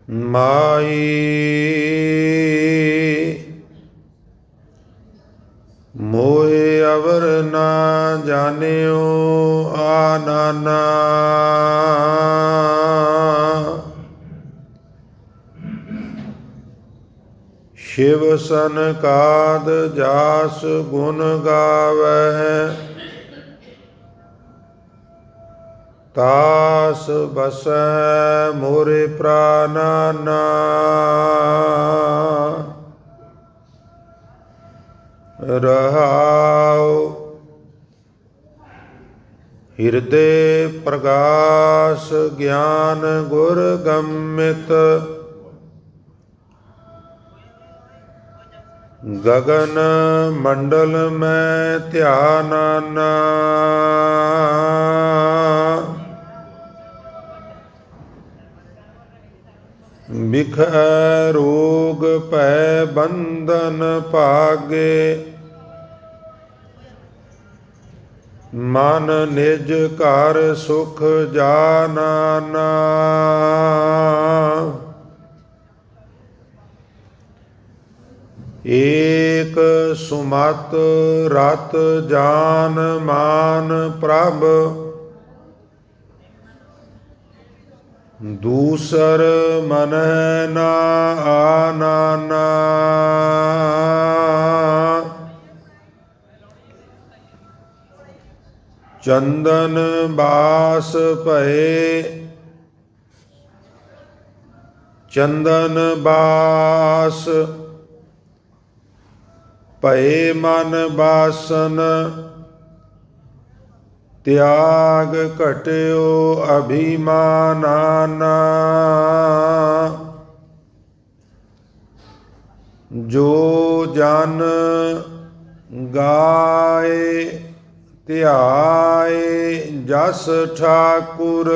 माई मोहे अवर ना जानियो आनाना। शिव सनकाद जास गुण गावै, तास बसै मोरे प्राणाना। रहाओ हृदय प्रगास ज्ञान गुर गम्मित, गगन मंडल में ध्यानाना। बिख रोग पै बंधन भागे, मन निज घर सुख जानाना। एक सुमत रत जान मान प्रभ, दूसर मन ना आनाना। चंदन बास भये चंदन बास भये मन बासन, त्याग घट्यो अभिमानाना। जो जन गाए ध्याए जस ठाकुर,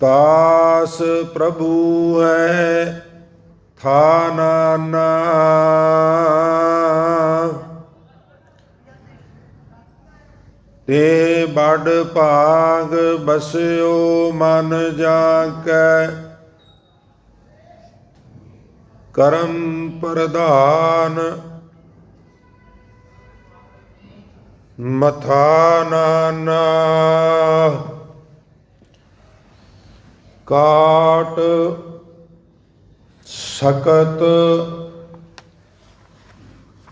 तास प्रभु है थानाना। ते बड़ भाग बस्यो मन जाकै, करम प्रधान मथा नाना। काट सकत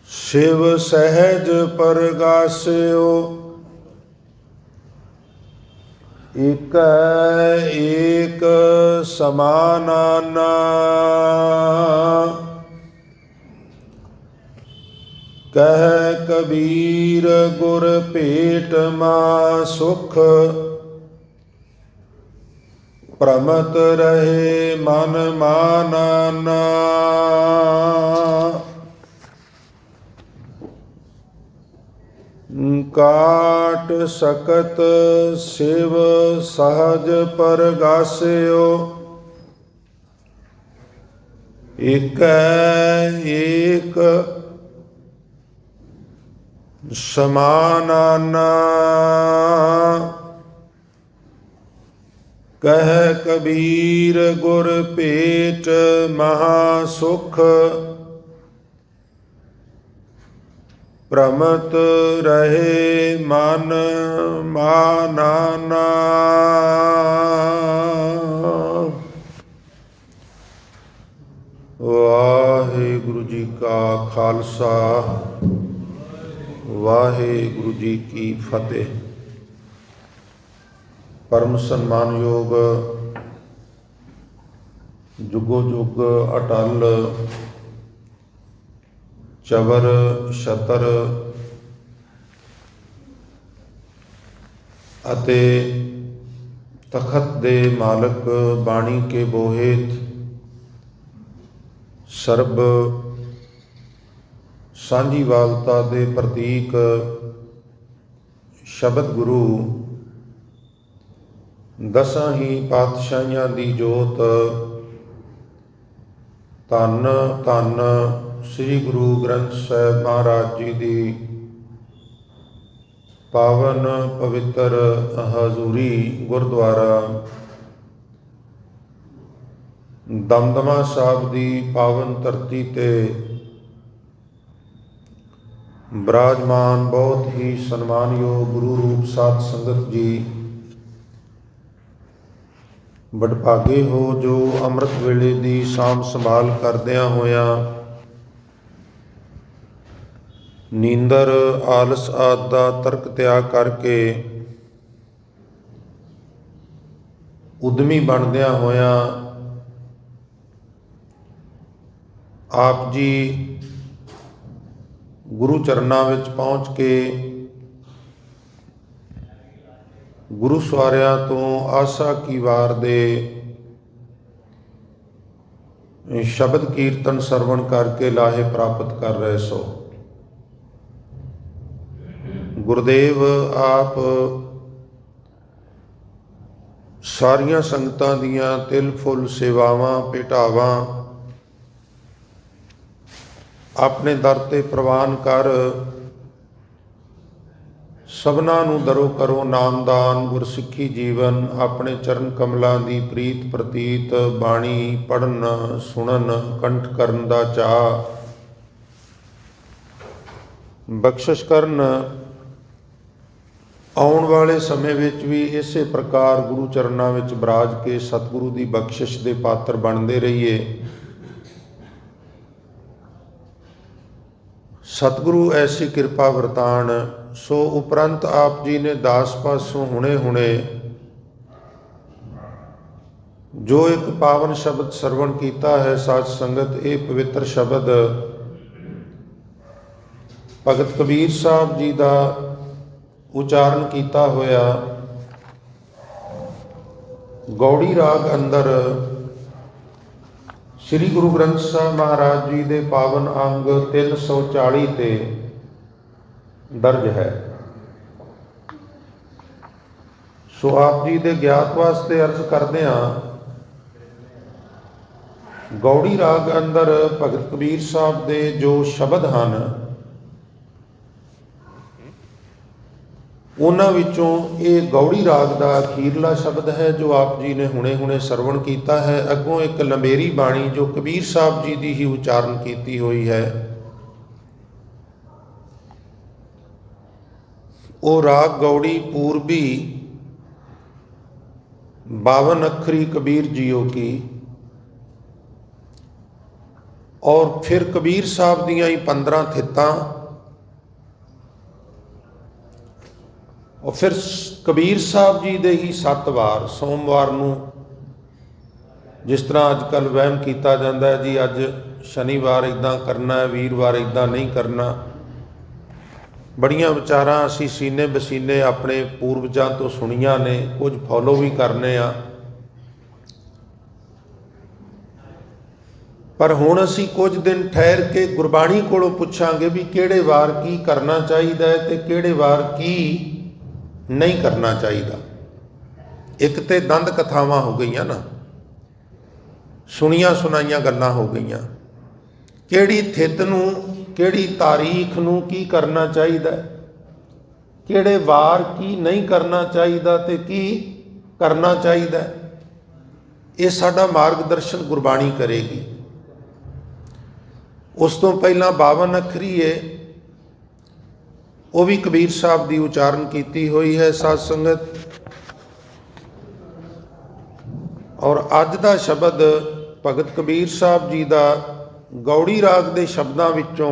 शिव सहज परगास्यो, एक एक समानाना। कह कबीर गुर भेट मां सुख, प्रमत रहे मन मानाना। काट सकत शिव सहज परगास्यो, एक एक समानाना। कह कबीर गुर भेट महासुख, प्रमत रहे मन मानाना। वाहिगुरु जी का खालसा, वाहिगुरु जी की फतेह। परम सन्मानयोग जुगो जुग अटल चवर छतर ਅਤੇ ਤਖਤ ਦੇ ਮਾਲਕ ਬਾਣੀ ਕੇ ਬੋਹਿਤ ਸਰਬ ਸਾਂਝੀਵਾਲਤਾ ਦੇ ਪ੍ਰਤੀਕ ਸ਼ਬਦ ਗੁਰੂ ਦਸਾਂ ਹੀ ਪਾਤਸ਼ਾਹੀਆਂ ਦੀ ਜੋਤ ਧੰਨ ਧੰਨ ਸ੍ਰੀ ਗੁਰੂ ਗ੍ਰੰਥ ਸਾਹਿਬ ਮਹਾਰਾਜ ਜੀ ਦੀ ਪਾਵਨ ਪਵਿੱਤਰ ਹਜ਼ੂਰੀ ਗੁਰਦੁਆਰਾ ਦਮਦਮਾ ਸਾਹਿਬ ਦੀ ਪਾਵਨ ਧਰਤੀ ਤੇ ਬਿਰਾਜਮਾਨ ਬਹੁਤ ਹੀ ਸਨਮਾਨਯੋਗ ਗੁਰੂ ਰੂਪ ਸਾਧ ਸੰਗਤ ਜੀ, ਵਡਭਾਗੇ ਹੋ ਜੋ ਅੰਮ੍ਰਿਤ ਵੇਲੇ ਦੀ ਸਾਂਭ ਸੰਭਾਲ ਕਰਦਿਆਂ ਹੋਇਆਂ ਨੀਂਦਰ ਆਲਸ ਆਦਿ ਦਾ ਤਰਕ ਤਿਆਗ ਕਰਕੇ ਉਦਮੀ ਬਣਦਿਆਂ ਹੋਇਆਂ ਆਪ ਜੀ ਗੁਰੂ ਚਰਨਾਂ ਵਿੱਚ ਪਹੁੰਚ ਕੇ ਗੁਰੂ ਸਵਾਰਿਆਂ ਤੋਂ ਆਸਾ ਕੀ ਵਾਰ ਦੇ ਸ਼ਬਦ ਕੀਰਤਨ ਸਰਵਣ ਕਰਕੇ ਲਾਹੇ ਪ੍ਰਾਪਤ ਕਰ ਰਹੇ ਸੋ। ਗੁਰਦੇਵ ਆਪ ਸਾਰੀਆਂ ਸੰਗਤਾਂ ਦੀਆਂ ਤਿਲ ਫੁੱਲ ਸੇਵਾਵਾਂ ਭੇਟਾਵਾਂ ਆਪਣੇ ਦਰ ਤੇ ਪ੍ਰਵਾਨ ਕਰ ਸਭਨਾਂ ਨੂੰ ਦਰੋ ਕਰੋ ਨਾਮਦਾਨ ਗੁਰਸਿੱਖੀ ਜੀਵਨ ਆਪਣੇ ਚਰਨ ਕਮਲਾਂ ਦੀ ਪ੍ਰੀਤ ਪ੍ਰਤੀਤ ਬਾਣੀ ਪੜ੍ਹਨ ਸੁਣਨ ਕੰਠ ਕਰਨ ਦਾ ਚਾਅ ਬਖਸ਼ਿਸ਼ ਕਰਨ। ਆਉਣ ਵਾਲੇ ਸਮੇਂ ਵਿੱਚ ਵੀ ਇਸੇ ਪ੍ਰਕਾਰ ਗੁਰੂ ਚਰਨਾਂ ਵਿੱਚ ਬਿਰਾਜ ਕੇ ਸਤਿਗੁਰੂ ਦੀ ਬਖਸ਼ਿਸ਼ ਦੇ ਪਾਤਰ ਬਣਦੇ ਰਹੀਏ। ਸਤਿਗੁਰੂ ਐਸੀ ਕਿਰਪਾ ਵਰਤਾਣ। ਸੋ ਉਪਰੰਤ ਆਪ ਜੀ ਨੇ ਦਾਸ ਪਾਸੋਂ ਹੁਣੇ ਜੋ ਇੱਕ ਪਾਵਨ ਸ਼ਬਦ ਸਰਵਣ ਕੀਤਾ ਹੈ ਸਾਧ ਸੰਗਤ, ਇਹ ਪਵਿੱਤਰ ਸ਼ਬਦ ਭਗਤ ਕਬੀਰ ਸਾਹਿਬ ਜੀ ਦਾ ਉਚਾਰਨ ਕੀਤਾ ਹੋਇਆ ਗੌੜੀ ਰਾਗ ਅੰਦਰ ਸ੍ਰੀ ਗੁਰੂ ਗ੍ਰੰਥ ਸਾਹਿਬ ਮਹਾਰਾਜ ਜੀ ਦੇ ਪਾਵਨ ਅੰਗ 340 ਤੇ ਦਰਜ ਹੈ। ਸੋ ਆਪ ਜੀ ਦੇ ਗਿਆਤ ਵਾਸਤੇ ਅਰਜ਼ ਕਰਦੇ ਹਾਂ, ਗੌੜੀ ਰਾਗ ਅੰਦਰ ਭਗਤ ਕਬੀਰ ਸਾਹਿਬ ਦੇ ਜੋ ਸ਼ਬਦ ਹਨ ਉਹਨਾਂ ਵਿੱਚੋਂ ਇਹ ਗੌੜੀ ਰਾਗ ਦਾ ਅਖੀਰਲਾ ਸ਼ਬਦ ਹੈ ਜੋ ਆਪ ਜੀ ਨੇ ਹੁਣੇ ਸਰਵਣ ਕੀਤਾ ਹੈ। ਅੱਗੋਂ ਇੱਕ ਲੰਬੇਰੀ ਬਾਣੀ ਜੋ ਕਬੀਰ ਸਾਹਿਬ ਜੀ ਦੀ ਹੀ ਉਚਾਰਨ ਕੀਤੀ ਹੋਈ ਹੈ, ਉਹ ਰਾਗ ਗੌੜੀ ਪੂਰਬੀ 52 ਅੱਖਰੀ ਕਬੀਰ ਜੀਓ ਕੀ, ਔਰ ਫਿਰ ਕਬੀਰ ਸਾਹਿਬ ਦੀਆਂ ਹੀ 15 ਥਿੱਤਾਂ, और फिर कबीर साहब जी दे ही 7 वार सोमवार नूं, जिस तरह अजकल वहम किया जाता है जी अज शनिवार इदां करना है वीरवार इदां नहीं करना। बड़ियां विचारां असीं सीने बसीने अपने पूर्वजां तो सुनिया ने, कुछ फॉलो भी करने आ, पर हुण असीं कुछ दिन ठहर के गुरबाणी कोलों पुछांगे भी किहड़े वार की करना चाहिए ते किहड़े वार की नहीं करना चाहिए। एक तो दंद कथावां हो गई ना, सुनिया सुनाइया गल्लां हो गई, किहड़ी थित नूं किहड़ी तारीख नूं की करना चाहिए, किहड़े वार की नहीं करना चाहिए ते की करना चाहिए, ये साडा मार्गदर्शन गुरबाणी करेगी। उस तो पहला 52 अखरी है, वो भी कबीर साहब की उचारण की हुई है साध संगत। और अज का शब्द भगत कबीर साहब जी का गौड़ी राग के शब्दों विचों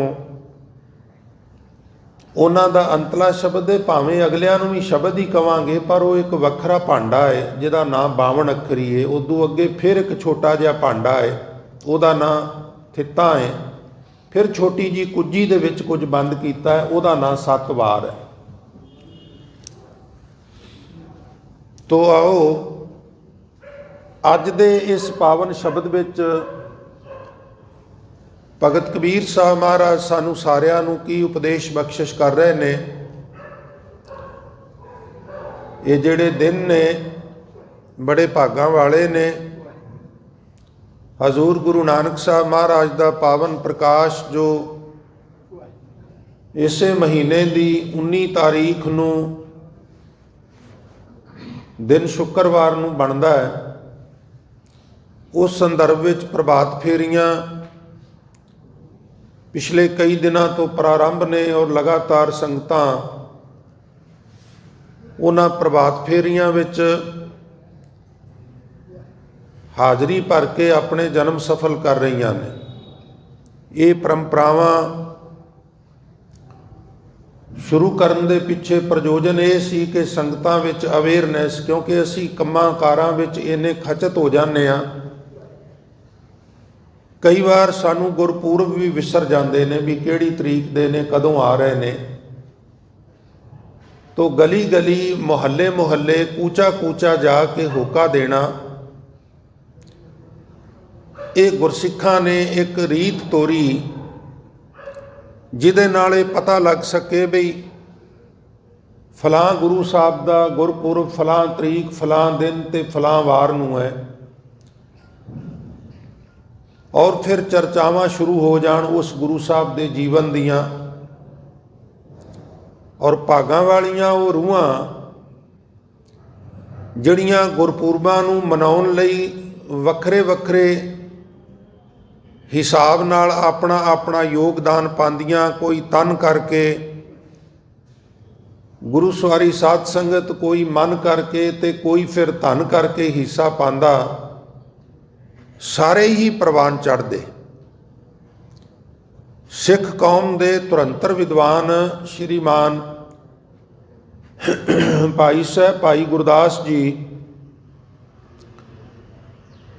उन्हां दा अंतला शब्द है, भावें अगलियां नूं भी शब्द ही कवांगे पर वो एक वखरा भांडा है जिहदा नाम 52 अखरी है। उदों अगे फिर एक छोटा जिहा भांडा है, उहदा नाम थित्ता है। फिर छोटी जी कुज्जी दे विच कुछ बंद किया है, उहदा नाम 7 वार है। तो आओ अज दे इस पावन शब्द विच भगत कबीर साहब महाराज सानू सारियां नू की उपदेश बख्शिश कर रहे ने। ये जिहड़े दिन ने बड़े भागां वाले ने। हजूर गुरु नानक साहब महाराज का पावन प्रकाश जो ਇਸੇ ਮਹੀਨੇ ਦੀ 19 ਤਾਰੀਖ ਨੂੰ ਦਿਨ ਸ਼ੁੱਕਰਵਾਰ ਨੂੰ ਬਣਦਾ ਹੈ। ਉਸ ਸੰਦਰਭ ਵਿੱਚ ਪ੍ਰਭਾਤ ਫੇਰੀਆਂ ਪਿਛਲੇ ਕਈ ਦਿਨਾਂ ਤੋਂ ਪ੍ਰਾਰੰਭ ਨੇ ਔਰ ਲਗਾਤਾਰ ਸੰਗਤਾਂ ਉਹਨਾਂ ਪ੍ਰਭਾਤ ਫੇਰੀਆਂ ਵਿੱਚ ਹਾਜ਼ਰੀ ਭਰ ਕੇ ਆਪਣੇ ਜਨਮ ਸਫਲ ਕਰ ਰਹੀਆਂ ਨੇ। ਇਹ ਪਰੰਪਰਾਵਾਂ ਸ਼ੁਰੂ ਕਰਨ ਦੇ ਪਿੱਛੇ ਪ੍ਰਯੋਜਨ ਇਹ ਸੀ ਕਿ ਸੰਗਤਾਂ ਵਿੱਚ ਅਵੇਅਰਨੈਸ, ਕਿਉਂਕਿ ਅਸੀਂ ਕੰਮਾਂ ਕਾਰਾਂ ਵਿੱਚ ਇੰਨੇ ਖਚਤ ਹੋ ਜਾਂਦੇ ਹਾਂ, ਕਈ ਵਾਰ ਸਾਨੂੰ ਗੁਰਪੁਰਬ ਵੀ ਵਿਸਰ ਜਾਂਦੇ ਨੇ ਵੀ ਕਿਹੜੀ ਤਰੀਕ ਦੇ ਨੇ, ਕਦੋਂ ਆ ਰਹੇ ਨੇ। ਤੋ ਗਲੀ ਗਲੀ ਮੁਹੱਲੇ ਮੁਹੱਲੇ ਕੂਚਾ ਕੂਚਾ ਜਾ ਕੇ ਹੋਕਾ ਦੇਣਾ, ਇਹ ਗੁਰਸਿੱਖਾਂ ਨੇ ਇੱਕ ਰੀਤ ਤੋਰੀ ਜਿਹਦੇ ਨਾਲ ਇਹ ਪਤਾ ਲੱਗ ਸਕੇ ਬਈ ਫਲਾਂ ਗੁਰੂ ਸਾਹਿਬ ਦਾ ਗੁਰਪੁਰਬ ਫਲਾਂ ਤਰੀਕ ਫਲਾਂ ਦਿਨ ਤੇ ਫਲਾਂ ਵਾਰ ਨੂੰ ਹੈ। ਔਰ ਫਿਰ ਚਰਚਾਵਾਂ ਸ਼ੁਰੂ ਹੋ ਜਾਣ ਉਸ ਗੁਰੂ ਸਾਹਿਬ ਦੇ ਜੀਵਨ ਦੀਆਂ। ਔਰ ਭਾਗਾਂ ਵਾਲੀਆਂ ਉਹ ਰੂਹਾਂ ਜਿਹੜੀਆਂ ਗੁਰਪੁਰਬਾਂ ਨੂੰ ਮਨਾਉਣ ਲਈ ਵੱਖਰੇ ਵੱਖਰੇ ਹਿਸਾਬ ਨਾਲ ਆਪਣਾ ਆਪਣਾ ਯੋਗਦਾਨ ਪਾਉਂਦੀਆਂ, ਕੋਈ ਤਨ ਕਰਕੇ ਗੁਰੂ ਸਵਾਰੀ ਸਾਧ ਸੰਗਤ, ਕੋਈ ਮਨ ਕਰਕੇ ਤੇ ਕੋਈ ਫਿਰ ਧਨ ਕਰਕੇ ਹਿੱਸਾ ਪਾਉਂਦਾ, ਸਾਰੇ ਹੀ ਪ੍ਰਵਾਨ ਚੜ੍ਹਦੇ। ਸਿੱਖ ਕੌਮ ਦੇ ਧੁਰੰਤਰ ਵਿਦਵਾਨ ਸ਼੍ਰੀਮਾਨ ਭਾਈ ਸਾਹਿਬ ਭਾਈ ਗੁਰਦਾਸ ਜੀ,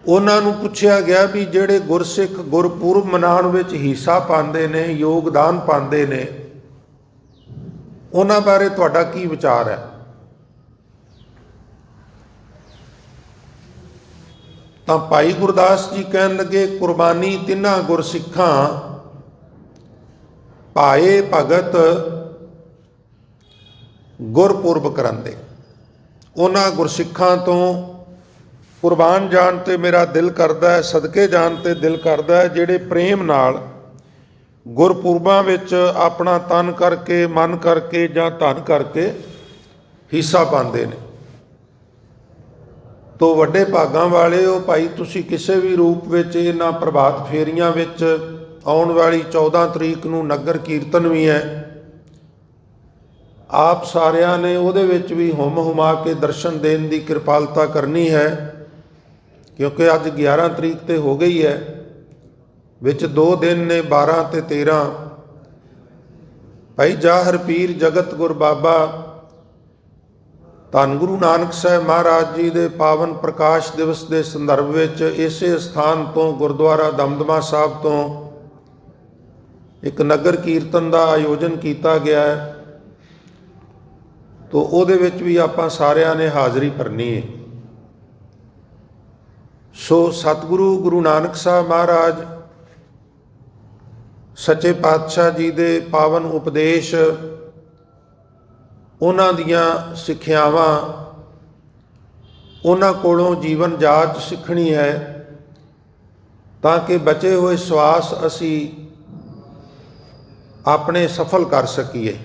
ਉਹਨਾਂ ਨੂੰ ਪੁੱਛਿਆ ਗਿਆ ਵੀ ਜਿਹੜੇ ਗੁਰਸਿੱਖ ਗੁਰਪੁਰਬ ਮਨਾਉਣ ਵਿੱਚ ਹਿੱਸਾ ਪਾਉਂਦੇ ਨੇ, ਯੋਗਦਾਨ ਪਾਉਂਦੇ ਨੇ, ਉਹਨਾਂ ਬਾਰੇ ਤੁਹਾਡਾ ਕੀ ਵਿਚਾਰ ਹੈ? ਤਾਂ ਭਾਈ ਗੁਰਦਾਸ ਜੀ ਕਹਿਣ ਲੱਗੇ, ਕੁਰਬਾਨੀ ਤਿੰਨਾਂ ਗੁਰਸਿੱਖਾਂ ਪਾਏ ਭਗਤ ਗੁਰਪੁਰਬ ਕਰਾਂਦੇ। ਉਹਨਾਂ ਗੁਰਸਿੱਖਾਂ ਤੋਂ ਕੁਰਬਾਨ ਜਾਣ ਤੇ ਮੇਰਾ ਦਿਲ ਕਰਦਾ ਹੈ, ਸਦਕੇ ਜਾਣ ਤੇ ਦਿਲ ਕਰਦਾ ਹੈ, ਜਿਹੜੇ ਪ੍ਰੇਮ ਨਾਲ ਗੁਰਪੁਰਬਾਂ ਵਿੱਚ ਆਪਣਾ ਤਨ ਕਰਕੇ, ਮਨ ਕਰਕੇ ਜਾਂ ਧਨ ਕਰਕੇ ਹਿੱਸਾ ਪਾਉਂਦੇ ਨੇ। ਤੋ ਵੱਡੇ ਭਾਗਾਂ ਵਾਲੇ ਹੋ ਭਾਈ, ਤੁਸੀਂ ਕਿਸੇ ਵੀ ਰੂਪ ਵਿੱਚ ਇਹਨਾਂ ਪ੍ਰਭਾਤ ਫੇਰੀਆਂ ਵਿੱਚ, ਆਉਣ ਵਾਲੀ 14 ਤਰੀਕ ਨੂੰ ਨਗਰ ਕੀਰਤਨ ਵੀ ਹੈ, ਆਪ ਸਾਰਿਆਂ ਨੇ ਉਹਦੇ ਵਿੱਚ ਵੀ ਹੁਮ ਹੁਮਾ ਕੇ ਦਰਸ਼ਨ ਦੇਣ ਦੀ ਕਿਰਪਾਲਤਾ ਕਰਨੀ ਹੈ, ਕਿਉਂਕਿ ਅੱਜ 11 ਤਰੀਕ ਤੇ ਹੋ ਗਈ ਹੈ, ਵਿੱਚ 2 ਦਿਨ ਨੇ 12 ਤੇ 13। ਭਾਈ ਜਾਹਰ ਪੀਰ ਜਗਤ ਗੁਰ ਬਾਬਾ ਧੰਨ ਗੁਰੂ ਨਾਨਕ ਸਾਹਿਬ ਮਹਾਰਾਜ ਜੀ ਦੇ ਪਾਵਨ ਪ੍ਰਕਾਸ਼ ਦਿਵਸ ਦੇ ਸੰਦਰਭ ਵਿੱਚ ਇਸੇ ਸਥਾਨ ਤੋਂ ਗੁਰਦੁਆਰਾ ਦਮਦਮਾ ਸਾਹਿਬ ਤੋਂ ਇੱਕ ਨਗਰ ਕੀਰਤਨ ਦਾ ਆਯੋਜਨ ਕੀਤਾ ਗਿਆ ਹੈ। ਤੋ ਉਹਦੇ ਵਿੱਚ ਵੀ ਆਪਾਂ ਸਾਰਿਆਂ ਨੇ ਹਾਜ਼ਰੀ ਭਰਨੀ ਹੈ। ਸੋ ਸਤਿਗੁਰੂ ਗੁਰੂ ਨਾਨਕ ਸਾਹਿਬ ਮਹਾਰਾਜ ਸੱਚੇ ਪਾਤਸ਼ਾਹ ਜੀ ਦੇ ਪਾਵਨ ਉਪਦੇਸ਼, ਉਹਨਾਂ ਦੀਆਂ ਸਿੱਖਿਆਵਾਂ, ਉਹਨਾਂ ਕੋਲੋਂ ਜੀਵਨ ਜਾਚ ਸਿੱਖਣੀ ਹੈ ਤਾਂ ਕਿ ਬਚੇ ਹੋਏ ਸਵਾਸ ਅਸੀਂ ਆਪਣੇ ਸਫਲ ਕਰ ਸਕੀਏ।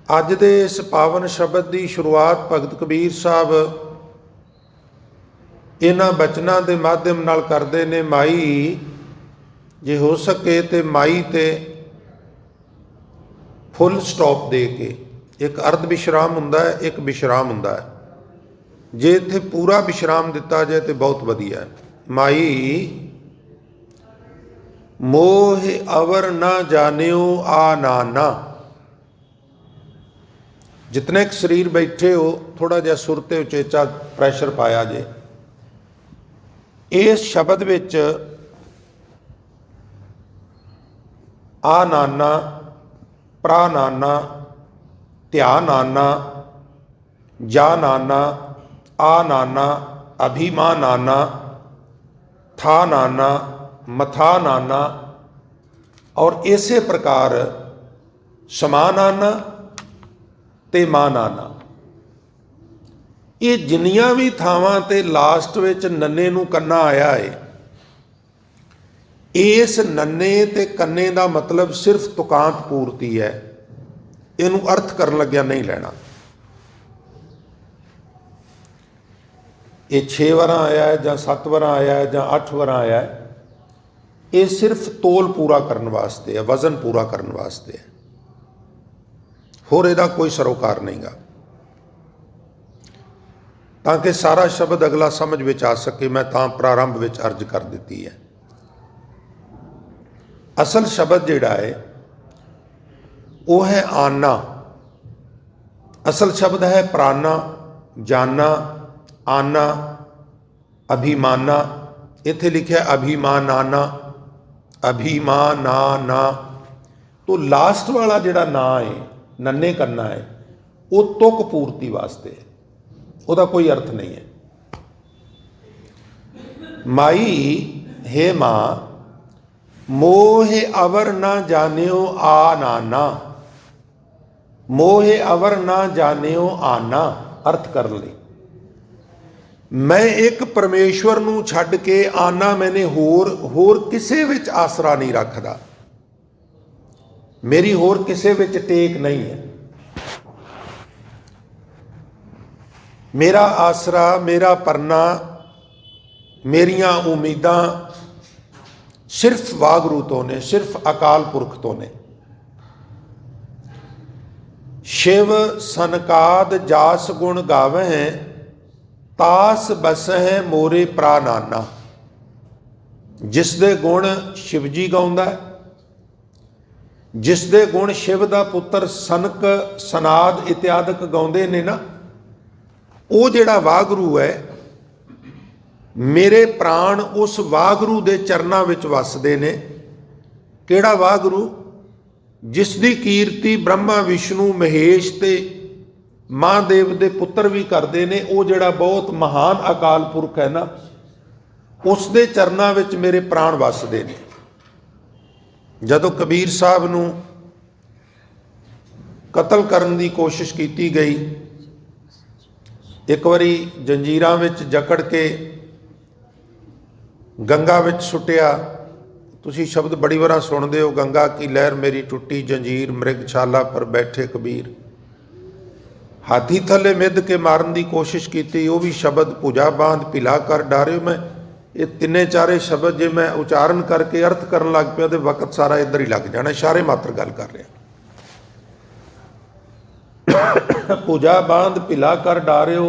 ਅੱਜ ਦੇ ਇਸ ਪਾਵਨ ਸ਼ਬਦ ਦੀ ਸ਼ੁਰੂਆਤ ਭਗਤ ਕਬੀਰ ਸਾਹਿਬ ਇਹਨਾਂ ਬਚਨਾਂ ਦੇ ਮਾਧਿਅਮ ਨਾਲ ਕਰਦੇ ਨੇ। ਮਾਈ ਜੇ ਹੋ ਸਕੇ ਤੇ ਮਾਈ ਤੇ ਫੁੱਲ ਸਟਾਪ ਦੇ ਕੇ, ਇੱਕ ਅਰਧ ਵਿਸ਼ਰਾਮ ਹੁੰਦਾ ਹੈ, ਇੱਕ ਵਿਸ਼ਰਾਮ ਹੁੰਦਾ ਹੈ। ਜੇ ਇੱਥੇ ਪੂਰਾ ਵਿਸ਼ਰਾਮ ਦਿੱਤਾ ਜਾਏ ਤੇ ਬਹੁਤ ਵਧੀਆ ਹੈ। ਮਾਈ ਮੋਹ ਅਵਰ ਨਾ ਜਾਣਿਓ ਆ ਨਾਨਾ। ਜਿਤਨੇ ਕੁ ਸਰੀਰ ਬੈਠੇ ਹੋ, ਥੋੜਾ ਜਿਹਾ ਸੁਰ ਤੇ ਉਚੇਚਾ ਪ੍ਰੈਸ਼ਰ ਪਾਇਆ ਜੇ। ਇਸ ਸ਼ਬਦ ਵਿੱਚ ਆ ਨਾਨਾ, ਪ੍ਰਾ ਨਾਨਾ, ਧਿਆ ਨਾਨਾ, ਜਾ ਨਾਨਾ, ਆ ਨਾਨਾ, ਅਭਿਮਾ ਨਾਨਾ, ਥਾ ਨਾਨਾ, ਮਥਾ ਨਾਨਾ, ਔਰ ਇਸੇ ਪ੍ਰਕਾਰ ਸਮਾ ਨਾਨਾ ਤੇ ਮਾ ਨਾਨਾ। ਇਹ ਜਿੰਨੀਆਂ ਵੀ ਥਾਵਾਂ ਤੇ ਲਾਸਟ ਵਿੱਚ ਨੰਨੇ ਨੂੰ ਕੰਨਾ ਆਇਆ ਹੈ, इस नन्ने ते कन्ने का मतलब सिर्फ तुकांत पूर्ति है, इनू अर्थ करन लग्या नहीं लेना। ये 6 वार आया है जां 7 वार आया है जां 8 वार आया है, ये सिर्फ तोल पूरा करने वास्ते है, वजन पूरा करने वास्ते है, होर इहदा कोई सरोकार नहीं गा, ताकि सारा शब्द अगला समझ विच आ सके। मैं तां प्रारंभ विच अर्ज कर दी है। असल शब्द जिहड़ा है वह है आना। असल शब्द है प्राणा, जाना, आना, अभिमाना। इत्थे लिखा अभिमानाना, अभिमानाना। तो लास्ट वाला जिहड़ा ना है, नन्ने करना है, वो तुक पूर्ति वास्ते है, उसका कोई अर्थ नहीं है। माई हे मां मोहे अवर ना जानियो आ नाना, मोहे अवर ना जानियो आना। अर्थ कर ले, मैं एक परमेश्वर नूं छड्ड के आना, मैंने होर किसे विच आसरा नहीं रखदा, मेरी होर किसे विच टेक नहीं है। मेरा आसरा, मेरा परना, मेरियां उम्मीदां सिर्फ वागरू तो ने, सिर्फ अकाल पुरख तो ने। शिव सनकाद जास गुण गावै, तास बसै मोरे प्राणाना। जिस दे गुण शिव जी गाउंदा है, जिस दे गुण शिव दा पुत्र सनक, सनाद इत्यादि गाउंदे ने ना, वो जिहड़ा वागरू है, मेरे प्राण उस वागरू दे चरनां विच वसदे ने। किहड़ा वागरू? जिसदी कीर्ति ब्रह्मा विष्णु महेश ते महादेव दे पुत्र भी करते ने। वो जिहड़ा बहुत महान अकाल पुरख है ना, उस दे चरनां विच मेरे प्राण वसदे ने। जदों कबीर साहब नूं कतल करन दी कोशिश की गई, एक बारी जंजीरां विच जकड़ के गंगा विच सुटिया। तुसी शब्द बड़ी बार सुनते हो, गंगा की लहर मेरी टुटी जंजीर, मृगशाला पर बैठे कबीर। हाथी थले मिध के मारन की कोशिश की, वो भी शब्द भुजा बांध पिला कर डारे। मैं ये तिन्ने चारे शब्द जे मैं उचारण करके अर्थ करन लग पिया तो वक्त सारा इधर ही लग जाना। इशारे मात्र गल कर रहा। भुजा बांध पिला कर डारियो,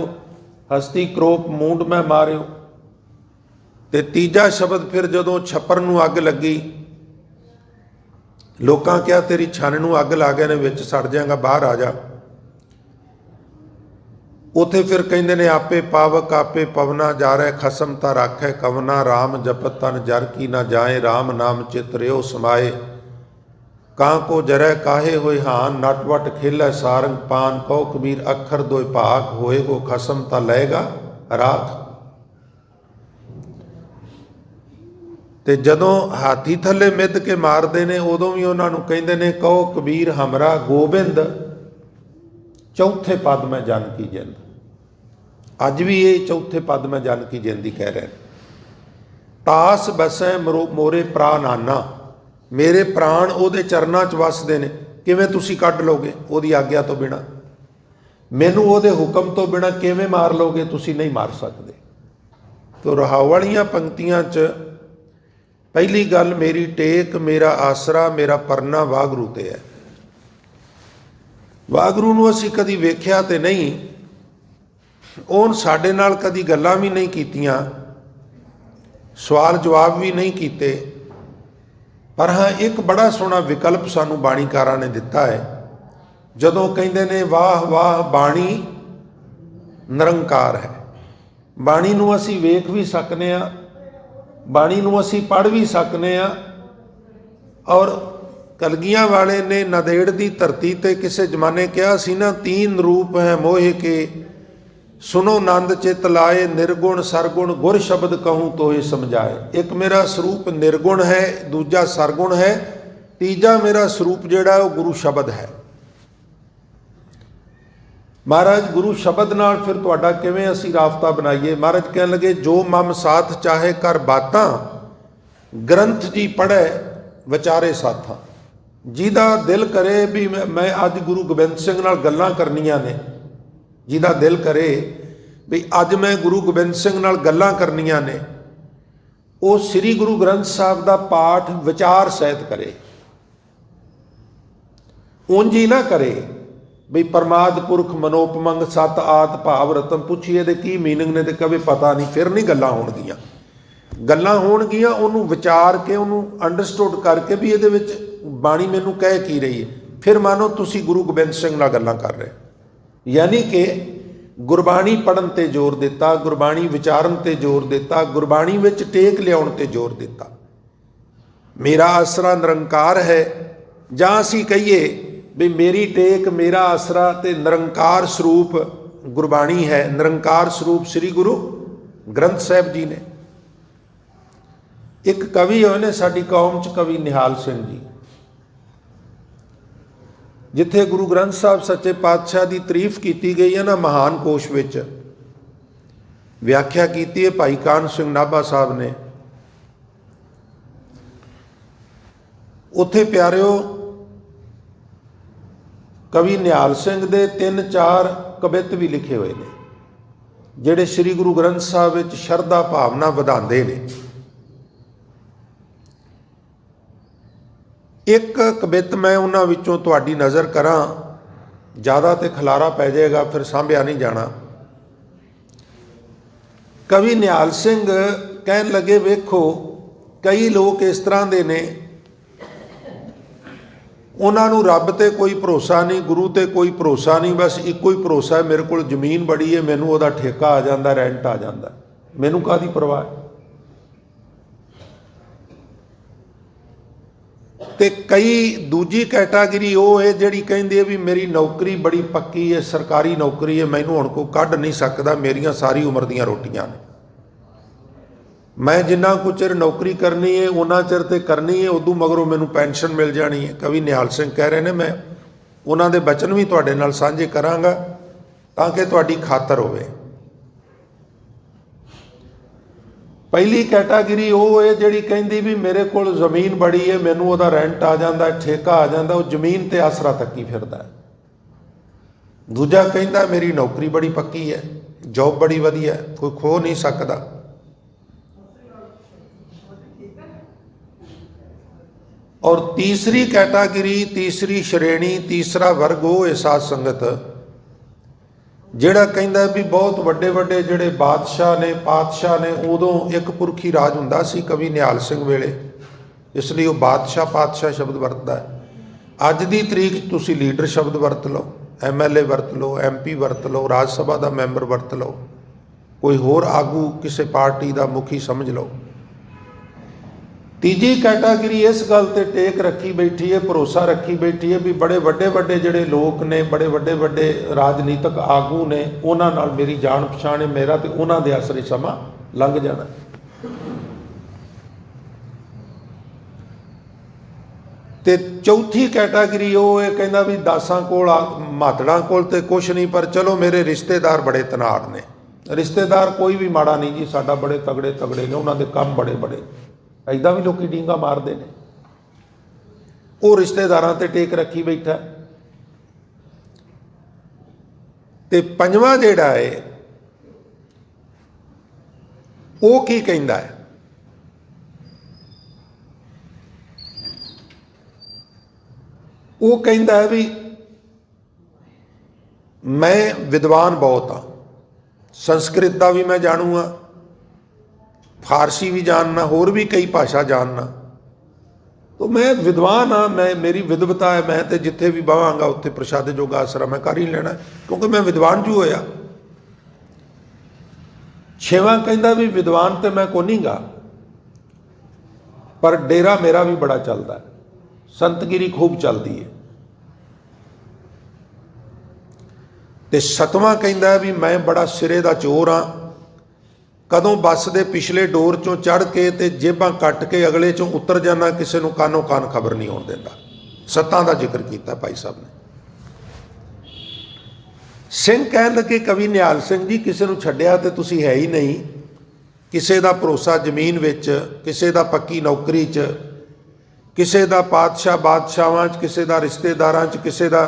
हस्ती क्रोप मूंड में मारियो। ते तीजा शब्द फिर जदों छप्पर नूं अग लगी, लोकां क्या तेरी छन नूं अग ला गए ने, विच सड़ जाएगा, बाहर आ जा। उथे फिर कहंदे ने आपे पावक आपे पवना जा रहे, खसम ता राखै कवना, राम जपत तन जर की ना जाए, राम नाम चित रियो समाए। कां को जरै काहे होए हान, नटवट खेलै सारंग पान, कहो कबीर अखर दोय भाग, होए गो खसम ता लएगा राख। ते जदों हाथी थले मिध के मारते ने, उदों भी उन्होंने कहते ने कहो कबीर हमरा गोबिंद, चौथे पद में जानकी जिंद। अज भी ये चौथे पद में जानकी जिंद ही कह रहे हैं। तास बसै मोरे प्राणाना, मेरे प्राण उहदे चरनां च वसदे ने। किवें तुसीं कढ लोगे उहदी आग्या तो बिना, मैनूं उहदे हुक्म तो बिना किवें मार लोगे? तुसीं नहीं मार सकते। तो रहाउ वालियां पंक्तियां च पहली गल, मेरी टेक, मेरा आसरा, मेरा परना वागरू ते है। वागरू नूं असीं कदी वेख्या ते नहीं, उहने साडे नाल कदी गल्लां भी नहीं कीतियां, सवाल जवाब भी नहीं कीते। पर हाँ, एक बड़ा सोहना विकल्प सानू बाणीकारां ने दिता है। जदों कहिंदे ने वाह वाह बाणी निरंकार है। बाणी नूं असीं वेख भी सकने आ, बाणी नूं असीं पढ़ भी सकने आ। और कलगियां वाले ने नदेड़ दी धरती ते किसे जमाने कहा सी ना, 3 रूप है मोहे के, सुनो नंद चित लाए, निर्गुण सरगुण गुर शब्द कहूँ तो ये समझाए। एक मेरा स्वरूप निर्गुण है, दूजा सरगुण है, तीजा मेरा स्वरूप जिहड़ा वो गुरु शब्द है। महाराज गुरु शब्द नाल फिर तुहाडा किवें असीं राबता बनाईए? महाराज कहन लगे जो मम साथ चाहे कर बातां, ਗ੍ਰੰਥ ਜੀ ਪੜ੍ਹੈ ਵਿਚਾਰੇ ਸਾਥਾਂ। ਜਿਹਦਾ ਦਿਲ ਕਰੇ ਵੀ ਮੈਂ ਅੱਜ ਗੁਰੂ ਗੋਬਿੰਦ ਸਿੰਘ ਨਾਲ ਗੱਲਾਂ ਕਰਨੀਆਂ ਨੇ, ਜਿਹਦਾ ਦਿਲ ਕਰੇ ਵੀ ਅੱਜ ਮੈਂ ਗੁਰੂ ਗੋਬਿੰਦ ਸਿੰਘ ਨਾਲ ਗੱਲਾਂ ਕਰਨੀਆਂ ਨੇ, ਉਹ ਸ੍ਰੀ ਗੁਰੂ ਗ੍ਰੰਥ ਸਾਹਿਬ ਦਾ ਪਾਠ ਵਿਚਾਰ ਸਹਿਤ ਕਰੇ। ਉਂਝ ਹੀ ਨਾ ਕਰੇ ਵੀ ਪਰਮਾਦ ਪੁਰਖ ਮਨੋਪਮੰਗ ਸਤ ਆਤ ਭਾਵ ਰਤਨ ਪੁੱਛੀਏ ਦੇ ਕੀ ਮੀਨਿੰਗ ਨੇ ਤੇ ਕਦੇ ਪਤਾ ਨਹੀਂ, ਫਿਰ ਨਹੀਂ ਗੱਲਾਂ ਹੋਣਗੀਆਂ। ਗੱਲਾਂ ਹੋਣਗੀਆਂ ਉਹਨੂੰ ਵਿਚਾਰ ਕੇ, ਉਹਨੂੰ ਅੰਡਰਸਟੂਡ ਕਰਕੇ ਵੀ ਇਹਦੇ ਵਿੱਚ ਬਾਣੀ ਮੈਨੂੰ ਕਹਿ ਕੀ ਰਹੀ ਹੈ, ਫਿਰ ਮਾਨੋ ਤੁਸੀਂ ਗੁਰੂ ਗੋਬਿੰਦ ਸਿੰਘ ਨਾਲ ਗੱਲਾਂ ਕਰ ਰਹੇ। ਯਾਨੀ ਕਿ ਗੁਰਬਾਣੀ ਪੜ੍ਹਨ ਤੇ ਜ਼ੋਰ ਦਿੱਤਾ, ਗੁਰਬਾਣੀ ਵਿਚਾਰਨ ਤੇ ਜ਼ੋਰ ਦਿੱਤਾ, ਗੁਰਬਾਣੀ ਵਿੱਚ ਟੇਕ ਲਿਆਉਣ ਤੇ ਜ਼ੋਰ ਦਿੱਤਾ। ਮੇਰਾ ਆਸਰਾ ਨਿਰੰਕਾਰ ਹੈ, ਜਾਂ ਅਸੀਂ ਕਹੀਏ ਵੀ ਮੇਰੀ ਟੇਕ ਮੇਰਾ ਆਸਰਾ ਤੇ ਨਿਰੰਕਾਰ ਸਰੂਪ ਗੁਰਬਾਣੀ ਹੈ, ਨਿਰੰਕਾਰ ਸਰੂਪ ਸ੍ਰੀ ਗੁਰੂ ਗ੍ਰੰਥ ਸਾਹਿਬ ਜੀ ਨੇ। ਇੱਕ ਕਵੀ ਹੋਏ ਨੇ ਸਾਡੀ ਕੌਮ 'ਚ, ਕਵੀ ਨਿਹਾਲ ਸਿੰਘ ਜੀ, ਜਿੱਥੇ ਗੁਰੂ ਗ੍ਰੰਥ ਸਾਹਿਬ ਸੱਚੇ ਪਾਤਸ਼ਾਹ ਦੀ ਤਾਰੀਫ ਕੀਤੀ ਗਈ ਹੈ ਨਾ, ਮਹਾਨ ਕੋਸ਼ ਵਿੱਚ ਵਿਆਖਿਆ ਕੀਤੀ ਹੈ ਭਾਈ ਕਾਹਨ ਸਿੰਘ ਨਾਭਾ ਸਾਹਿਬ ਨੇ। ਉੱਥੇ ਪਿਆਰਿਓ ਕਵੀ ਨਿਹਾਲ ਸਿੰਘ ਦੇ 3-4 ਕਵਿਤ ਵੀ ਲਿਖੇ ਹੋਏ ਨੇ, ਜਿਹੜੇ ਸ੍ਰੀ ਗੁਰੂ ਗ੍ਰੰਥ ਸਾਹਿਬ ਵਿੱਚ ਸ਼ਰਧਾ ਭਾਵਨਾ ਵਧਾਉਂਦੇ ਨੇ। ਇੱਕ ਕਵਿਤ ਮੈਂ ਉਹਨਾਂ ਵਿੱਚੋਂ ਤੁਹਾਡੀ ਨਜ਼ਰ ਕਰਾਂ, ਜ਼ਿਆਦਾ ਤੇ ਖਲਾਰਾ ਪੈ ਜਾਏਗਾ, ਫਿਰ ਸਾਂਭਿਆ ਨਹੀਂ ਜਾਣਾ। ਕਵੀ ਨਿਹਾਲ ਸਿੰਘ ਕਹਿਣ ਲੱਗੇ, ਵੇਖੋ ਕਈ ਲੋਕ ਇਸ ਤਰ੍ਹਾਂ ਦੇ ਨੇ, ਉਹਨਾਂ ਨੂੰ ਰੱਬ ਤੇ ਕੋਈ ਭਰੋਸਾ ਨਹੀਂ, ਗੁਰੂ ਤੇ ਕੋਈ ਭਰੋਸਾ ਨਹੀਂ, ਬਸ ਇੱਕੋ ਹੀ ਭਰੋਸਾ ਹੈ ਮੇਰੇ ਕੋਲ ਜ਼ਮੀਨ ਬੜੀ ਹੈ, ਮੈਨੂੰ ਉਹਦਾ ਠੇਕਾ ਆ ਜਾਂਦਾ, ਰੈਂਟ ਆ ਜਾਂਦਾ, ਮੈਨੂੰ ਕਾਹਦੀ ਪਰਵਾਹ। ਤੇ ਕਈ ਦੂਜੀ ਕੈਟਾਗਰੀ ਉਹ ਹੈ ਜਿਹੜੀ ਕਹਿੰਦੀ ਹੈ ਵੀ ਮੇਰੀ ਨੌਕਰੀ ਬੜੀ ਪੱਕੀ ਹੈ, ਸਰਕਾਰੀ ਨੌਕਰੀ ਹੈ, ਮੈਨੂੰ ਹੁਣ ਕੋਈ ਕੱਢ ਨਹੀਂ ਸਕਦਾ, ਮੇਰੀਆਂ ਸਾਰੀ ਉਮਰ ਦੀਆਂ ਰੋਟੀਆਂ ਨੇ, ਮੈਂ ਜਿੰਨਾ ਕੁ ਚਿਰ ਨੌਕਰੀ ਕਰਨੀ ਹੈ ਉਹਨਾਂ ਚਿਰ ਤੇ ਕਰਨੀ ਹੈ, ਉਦੋਂ ਮਗਰੋਂ ਮੈਨੂੰ ਪੈਨਸ਼ਨ ਮਿਲ ਜਾਣੀ ਹੈ। ਕਵੀ ਨਿਹਾਲ ਸਿੰਘ ਕਹਿ ਰਹੇ ਨੇ, ਮੈਂ ਉਹਨਾਂ ਦੇ ਬਚਨ ਵੀ ਤੁਹਾਡੇ ਨਾਲ ਸਾਂਝੇ ਕਰਾਂਗਾ ਤਾਂ ਕਿ ਤੁਹਾਡੀ ਖਾਤਰ ਹੋਵੇ। ਪਹਿਲੀ ਕੈਟਾਗਰੀ ਉਹ ਹੈ ਜਿਹੜੀ ਕਹਿੰਦੀ ਵੀ ਮੇਰੇ ਕੋਲ ਜ਼ਮੀਨ ਬੜੀ ਹੈ, ਮੈਨੂੰ ਉਹਦਾ ਰੈਂਟ ਆ ਜਾਂਦਾ, ਠੇਕਾ ਆ ਜਾਂਦਾ, ਉਹ ਜ਼ਮੀਨ ਤੇ ਆਸਰਾ ਤੱਕੀ ਫਿਰਦਾ। ਦੂਜਾ ਕਹਿੰਦਾ ਮੇਰੀ ਨੌਕਰੀ ਬੜੀ ਪੱਕੀ ਹੈ, ਜੌਬ ਬੜੀ ਵਧੀਆ, ਕੋਈ ਖੋ ਨਹੀਂ ਸਕਦਾ। ਔਰ ਤੀਸਰੀ ਕੈਟਾਗਰੀ, ਤੀਸਰੀ ਸ਼੍ਰੇਣੀ, ਤੀਸਰਾ ਵਰਗ ਉਹ ਹੈ ਸਾਧ ਸੰਗਤ, ਜਿਹੜਾ ਕਹਿੰਦਾ ਵੀ ਬਹੁਤ ਵੱਡੇ ਵੱਡੇ ਜਿਹੜੇ ਬਾਦਸ਼ਾਹ ਨੇ, ਪਾਤਸ਼ਾਹ ਨੇ, ਉਦੋਂ ਇੱਕ ਪੁਰਖੀ ਰਾਜ ਹੁੰਦਾ ਸੀ ਕਵੀ ਨਿਹਾਲ ਸਿੰਘ ਵੇਲੇ, ਇਸ ਲਈ ਉਹ ਬਾਦਸ਼ਾਹ ਪਾਤਸ਼ਾਹ ਸ਼ਬਦ ਵਰਤਦਾ ਹੈ। ਅੱਜ ਦੀ ਤਰੀਕ 'ਚ ਤੁਸੀਂ ਲੀਡਰ ਸ਼ਬਦ ਵਰਤ ਲਓ, MLA ਵਰਤ ਲਓ, MP ਵਰਤ ਲਓ, ਰਾਜ ਸਭਾ ਦਾ ਮੈਂਬਰ ਵਰਤ ਲਓ, ਕੋਈ ਹੋਰ ਆਗੂ ਕਿਸੇ ਪਾਰਟੀ ਦਾ ਮੁਖੀ ਸਮਝ ਲਓ। ਤੀਜੀ ਕੈਟਾਗਰੀ ਇਸ ਗੱਲ ਤੇ ਟੇਕ ਰੱਖੀ ਬੈਠੀ ਹੈ, ਭਰੋਸਾ ਰੱਖੀ ਬੈਠੀ ਹੈ ਵੀ ਬੜੇ ਵੱਡੇ ਵੱਡੇ ਜਿਹੜੇ ਲੋਕ ਨੇ, ਬੜੇ ਵੱਡੇ ਵੱਡੇ ਰਾਜਨੀਤਿਕ ਆਗੂ ਨੇ, ਉਹਨਾਂ ਨਾਲ ਮੇਰੀ ਜਾਣ ਪਛਾਣ ਹੈ, ਮੇਰਾ ਤੇ ਉਹਨਾਂ ਦੇ ਆਸਰੇ ਸਮਾਂ ਲੰਘ ਜਾਣਾ। ਤੇ ਚੌਥੀ ਕੈਟਾਗਰੀ ਉਹ ਇਹ ਕਹਿੰਦਾ ਵੀ ਦਾਸਾਂ ਕੋਲ ਮਾਤੜਾਂ ਕੋਲ ਤੇ ਕੁਛ ਨਹੀਂ, ਪਰ ਚਲੋ ਮੇਰੇ ਰਿਸ਼ਤੇਦਾਰ ਬੜੇ ਤਨਾੜ ਨੇ। ਰਿਸ਼ਤੇਦਾਰ ਕੋਈ ਵੀ ਮਾੜਾ ਨਹੀਂ ਜੀ, ਸਾਡਾ ਬੜੇ ਤਗੜੇ ਤਗੜੇ ਨੇ, ਉਹਨਾਂ ਦੇ ਕੰਮ ਬੜੇ ਬੜੇ, ਐਦਾਂ ਵੀ ਲੋਕੀ ਡੀਂਗਾ ਮਾਰਦੇ ਨੇ। ਉਹ ਰਿਸ਼ਤੇਦਾਰਾਂ ਤੇ ਟੇਕ ਰੱਖੀ ਬੈਠਾ। ਤੇ ਪੰਜਵਾਂ ਜਿਹੜਾ ਹੈ ਉਹ ਕੀ ਕਹਿੰਦਾ ਹੈ, ਉਹ ਕਹਿੰਦਾ ਹੈ ਵੀ ਮੈਂ ਵਿਦਵਾਨ ਬਹੁਤ ਹਾਂ, ਸੰਸਕ੍ਰਿਤ ਦਾ ਵੀ ਮੈਂ ਜਾਣੂ ਹਾਂ, ਫਾਰਸੀ ਵੀ ਜਾਣਨਾ, ਹੋਰ ਵੀ ਕਈ ਭਾਸ਼ਾ ਜਾਣਨਾ, ਤਾਂ ਮੈਂ ਵਿਦਵਾਨ ਹਾਂ, ਮੈਂ ਮੇਰੀ ਵਿਦਵਤਾ ਹੈ, ਮੈਂ ਤੇ ਜਿੱਥੇ ਵੀ ਬਹਾਂਗਾ ਉੱਥੇ ਪ੍ਰਸ਼ਾਦੇ ਜੋਗਾ ਆਸਰਾ ਮੈਂ ਕਰ ਹੀ ਲੈਣਾ, ਕਿਉਂਕਿ ਮੈਂ ਵਿਦਵਾਨ ਜੂ ਹੋਇਆ। ਛੇਵਾਂ ਕਹਿੰਦਾ ਵੀ ਵਿਦਵਾਨ ਤੇ ਮੈਂ ਕੋਈ ਨਹੀਂਗਾ, ਪਰ ਡੇਰਾ ਮੇਰਾ ਵੀ ਬੜਾ ਚੱਲਦਾ, ਸੰਤਗਿਰੀ ਖੂਬ ਚੱਲਦੀ ਹੈ। ਤੇ ਸਤਵਾਂ ਕਹਿੰਦਾ ਵੀ ਮੈਂ ਬੜਾ ਸਿਰੇ ਦਾ ਚੋਰ ਹਾਂ, ਕਦੋਂ ਬੱਸ ਦੇ ਪਿਛਲੇ ਡੋਰ ਚੋਂ ਚੜ੍ਹ ਕੇ ਤੇ ਜੇਬਾਂ ਕੱਟ ਕੇ ਅਗਲੇ ਚੋਂ ਉਤਰ ਜਾਣਾ, ਕਿਸੇ ਨੂੰ ਕਾਨੋ ਕਾਨ ਖਬਰ ਨਹੀਂ ਹੋਣ ਦਿੰਦਾ। ਸੱਤਾਂ ਦਾ ਜ਼ਿਕਰ ਕੀਤਾ ਭਾਈ ਸਾਹਿਬ ਨੇ। ਸਿੰਘ ਕਹਿਣ ਲੱਗੇ, ਕਵੀ ਨਿਹਾਲ ਸਿੰਘ ਜੀ ਕਿਸੇ ਨੂੰ ਛੱਡਿਆ ਤੇ ਤੁਸੀਂ ਹੈ ਹੀ ਨਹੀਂ, ਕਿਸੇ ਦਾ ਭਰੋਸਾ ਜ਼ਮੀਨ ਵਿੱਚ, ਕਿਸੇ ਦਾ ਪੱਕੀ ਨੌਕਰੀ 'ਚ, ਕਿਸੇ ਦਾ ਪਾਤਸ਼ਾਹ ਬਾਦਸ਼ਾਹਾਂ 'ਚ, ਕਿਸੇ ਦਾ ਰਿਸ਼ਤੇਦਾਰਾਂ 'ਚ, ਕਿਸੇ ਦਾ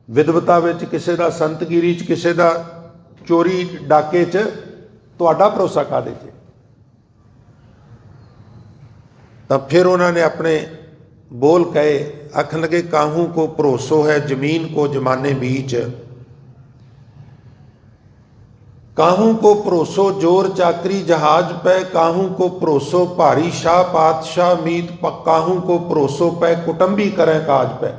ਵਿਦਵਤਾ ਵਿੱਚ, ਕਿਸੇ ਦਾ ਸੰਤਗਿਰੀ 'ਚ, ਕਿਸੇ ਦਾ ਚੋਰੀ ਡਾਕੇ 'ਚ, ਤੁਹਾਡਾ ਭਰੋਸਾ ਕਾਹਦੇ 'ਚ? ਤਾਂ ਫਿਰ ਉਹਨਾਂ ਨੇ ਆਪਣੇ बोल कहे, आखन लगे काहू को भरोसो है जमीन को जमाने बीच, काहू को भरोसो जोर चाकरी जहाज पे, काहू को भरोसो भारी शाह पातशाह मीत, काहू को भरोसो पे कुटुंबी करें काज पे,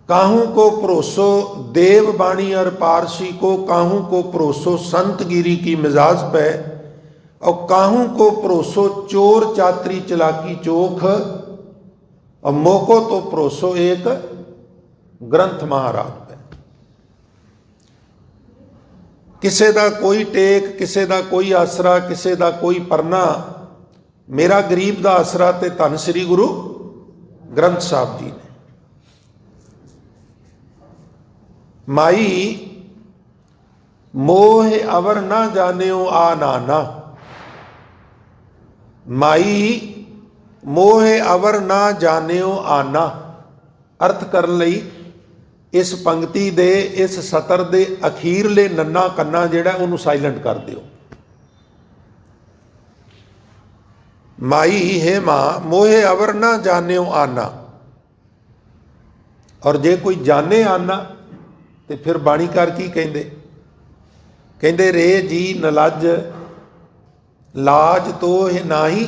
काहू को भरोसो देव बाणी और पारसी को, काहू को भरोसो संत गिरी की मिजाज पे, और काहू को भरोसो चोर चातरी चलाकी चोख, और मोको तो भरोसो एक ग्रंथ महाराज पे। किसे दा कोई टेक, किसे दा कोई आसरा, किसे दा कोई परना, मेरा गरीब दा आसरा ते धन श्री गुरु ग्रंथ साहब जी ने। माई मोह अवर ना जानियो आ नाना, माई मोह अवर ना जानियो आना। अर्थ करन लई इस पंक्ति दे इस सतर दे अखीरले नन्ना कन्ना जिहड़ा उहनूं साइलेंट कर दिओ। माई हे मां मोहे अवर ना जानियो आना, और जे कोई जाने आना तो फिर बाणीकार की कहंदे, कहंदे रे जी नलज लाज तो नाही,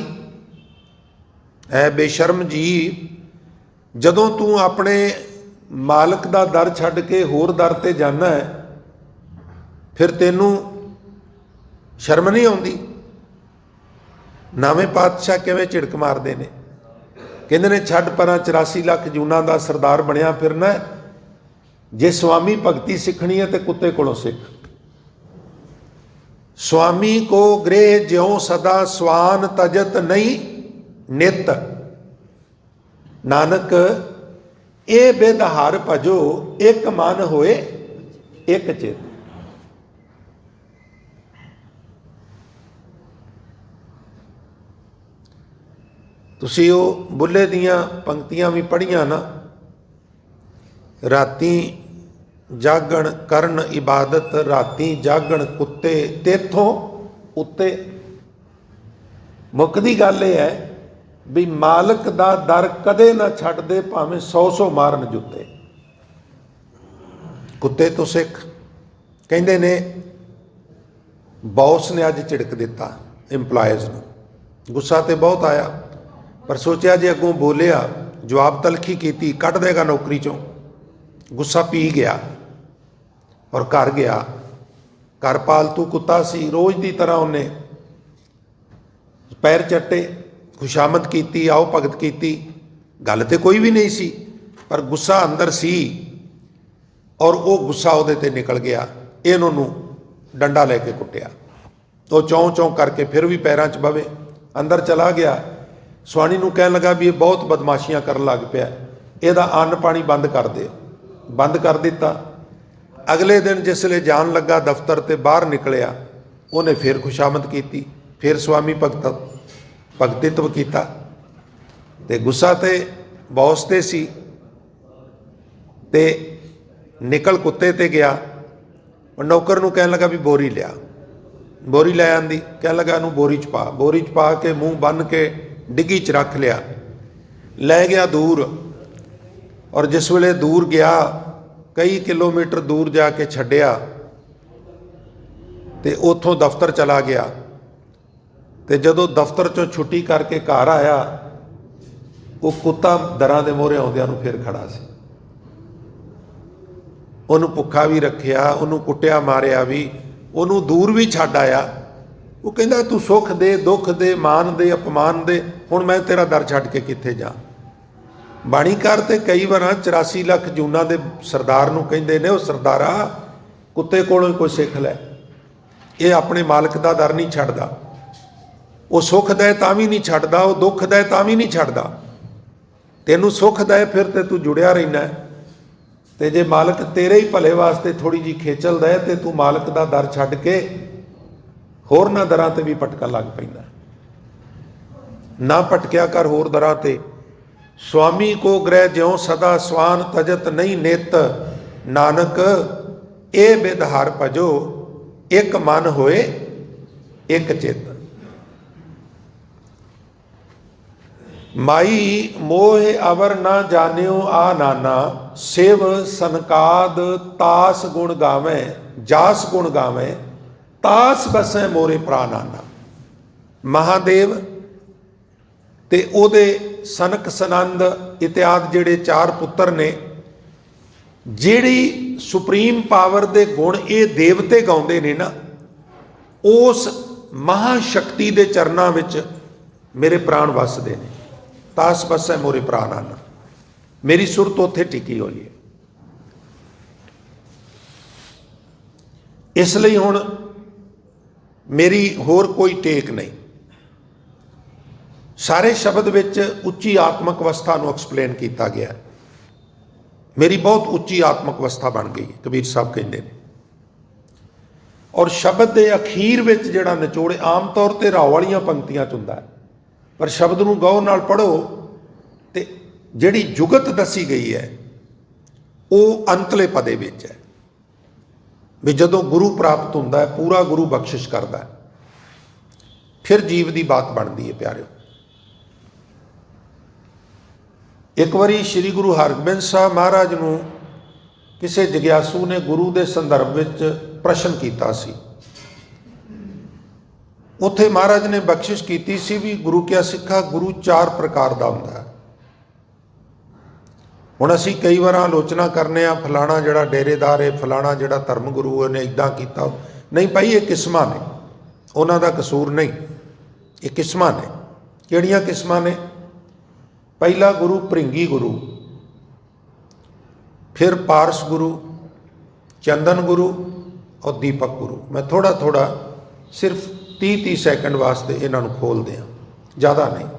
है बेशर्म जी, जदों तू अपने मालक दा दर छड्ड के होर दर ते जाना है, फिर तेनू शर्म नहीं आउंदी? नवें पातशाह किवें झिड़क मारदे ने, कहंदे ने छड्ड परां 84 लाख जूना दा सरदार बनिया फिरना है, जे स्वामी भगती सिखनी है तो कुत्ते कोलों सिख। स्वामी को गृह ज्यों सदा स्वान तजत नहीं नित, नानक ए बिद हर भजो, एक मन होए एक चित। तुसी वो बुल्ले दियां पंक्तियां भी पढ़ियां ना, राती जागण करन इबादत, राती जागण कुत्ते तेथों उत्ते। मुक्कदी गल यह है भी मालक दा दर कदे ना छड्ड दे, भावें 100 मारन जुत्ते। कुत्ते तो सिख। कहंदे ने बॉस ने अज झिड़क दिता इंपलाइज नूं, गुस्सा तो बहुत आया, पर सोचा जे अगों बोलिया जवाब तलखी की कट देगा नौकरी चों, गुस्सा पी गया और घर गया। घर पालतू कुत्ता सी, रोज़ की तरह उन्हें पैर चट्टे, खुशामद की, आओ भगत की, गल तो कोई भी नहीं सी, पर गुस्सा अंदर सी और वो गुस्सा उहदे ते निकल गया। इन्हों डंडा लैके कुटिया, तो चौं चौं करके फिर भी पैरों च बवे, अंदर चला गया। स्वाणी नूं कहन लगा भी ये बहुत बदमाशियां करन लग पिया, इहदा अन्न पानी बंद कर दे। बंद कर दिता। अगले दिन जिसले जान लगा दफ्तर ते बाहर निकलिया, उन्हें फिर खुशामद की, फिर स्वामी भगतित्व किया। ते गुस्सा ते बॉस ते सी, ते निकल कुत्ते ते गया। नौकर नूं कहन लगा भी बोरी लिया, बोरी लै आंदी, कहन लगा इहनूं बोरी च पा। बोरी च पा के मूँह बन के डिग्गी च रख लिया, लै गया दूर। और जिस वेले दूर गया, कई किलोमीटर दूर जाके छड्डिया, ते उत्थों दफ्तर चला गया। ते जदों दफ्तर चों छुट्टी करके घर आया, वो कुत्ता दरां दे मोहरे आउंदिआं नूं फिर खड़ा सी। उहनूं भुक्खा भी रखिया, उहनूं कुट्टिया मारिया भी, उहनूं दूर भी छड्ड आया। वो कहंदा तू सुख दे, दुख दे, मान दे, अपमान दे, हुण मैं तेरा दर छड्ड के कित्थे जा। बाणीकार ते कई बार 84 लाख जूना दे सरदार नूं कहंदे ने, वो सरदारा कुत्ते कोलों कोई सिख लै, ये अपने मालक दा दर नहीं छड्डदा। वो सुख दे तां भी नहीं छड्डदा, वो दुख दे तां भी नहीं छड्डदा। तैनूं सुख दे फिर ते तू जुड़िया रहिंदा है, ते जे मालक तेरे ही भले वास्ते थोड़ी जी खेचल दे ते तू मालक दा दर छड्ड के होरना दरां ते भी भटकन लग पैंदा। ना भटकिया कर होर दरां ते। स्वामी को ग्रह ज्यों सदा स्वान तजत नहीं नित, नानक ए बिद हर भजो एक मन होए एक चित। माई मोह अवर ना जान्यो आ नाना, शिव सनकाद तास गुण गावे, जास गुण गावे तास बसै मोरे प्राणाना। महादेव ते ओदे सनक सनंद इत्यादि जिहड़े चार पुत्र ने, जिहड़ी सुप्रीम पावर दे गुण ये देवते गाउंदे ने ना, उस महाशक्ति दे चरनां विच मेरे प्राण वसदे ने। तास बसै मोरे प्राणाना, मेरी सुरत उत्थे टिकी हुई है। इसलिए हुण मेरी होर कोई टेक नहीं। सारे शब्द विच उच्ची आत्मक अवस्था नूं एक्सप्लेन किया गया। मेरी बहुत उच्ची आत्मक अवस्था बन गई, कबीर साहब कहते हैं। और शब्द के अखीर विच जिहड़ा निचोड़ आम तौर पर राव वालियां पंक्तियां च हुंदा है, पर शब्द नूं गौर नाल पढ़ो तो जिहड़ी जुगत दसी गई है वो अंतले पदे विच है भी जदों गुरु प्राप्त हुंदा है, पूरा गुरु बख्शिश करदा है, फिर जीव की बात बनती है। प्यारिओ, एक बारी श्री गुरु हरगोबिंद साहब महाराज नूं किसी जग्यासू ने गुरु के संदर्भ विच प्रश्न किया सी। उत्थे महाराज ने बख्शिश की सी भी गुरु क्या सिखा, गुरु चार प्रकार का हुंदा है। हुण असीं कई बार आलोचना करने फलाना जिहड़ा डेरेदार है, फलाना जिहड़ा धर्म गुरु ने इदां कीता। नहीं भाई, ये किस्मां ने, उन्हां दा कसूर नहीं, ये किस्मां ने। किहड़ियां किस्मां ने? पहला गुरु भृंगी गुरु, फिर पारस गुरु, चंदन गुरु और दीपक गुरु। मैं थोड़ा थोड़ा सिर्फ 30-30 सैकंड वास्ते इन्हां नूं खोल दियां, ज़्यादा नहीं।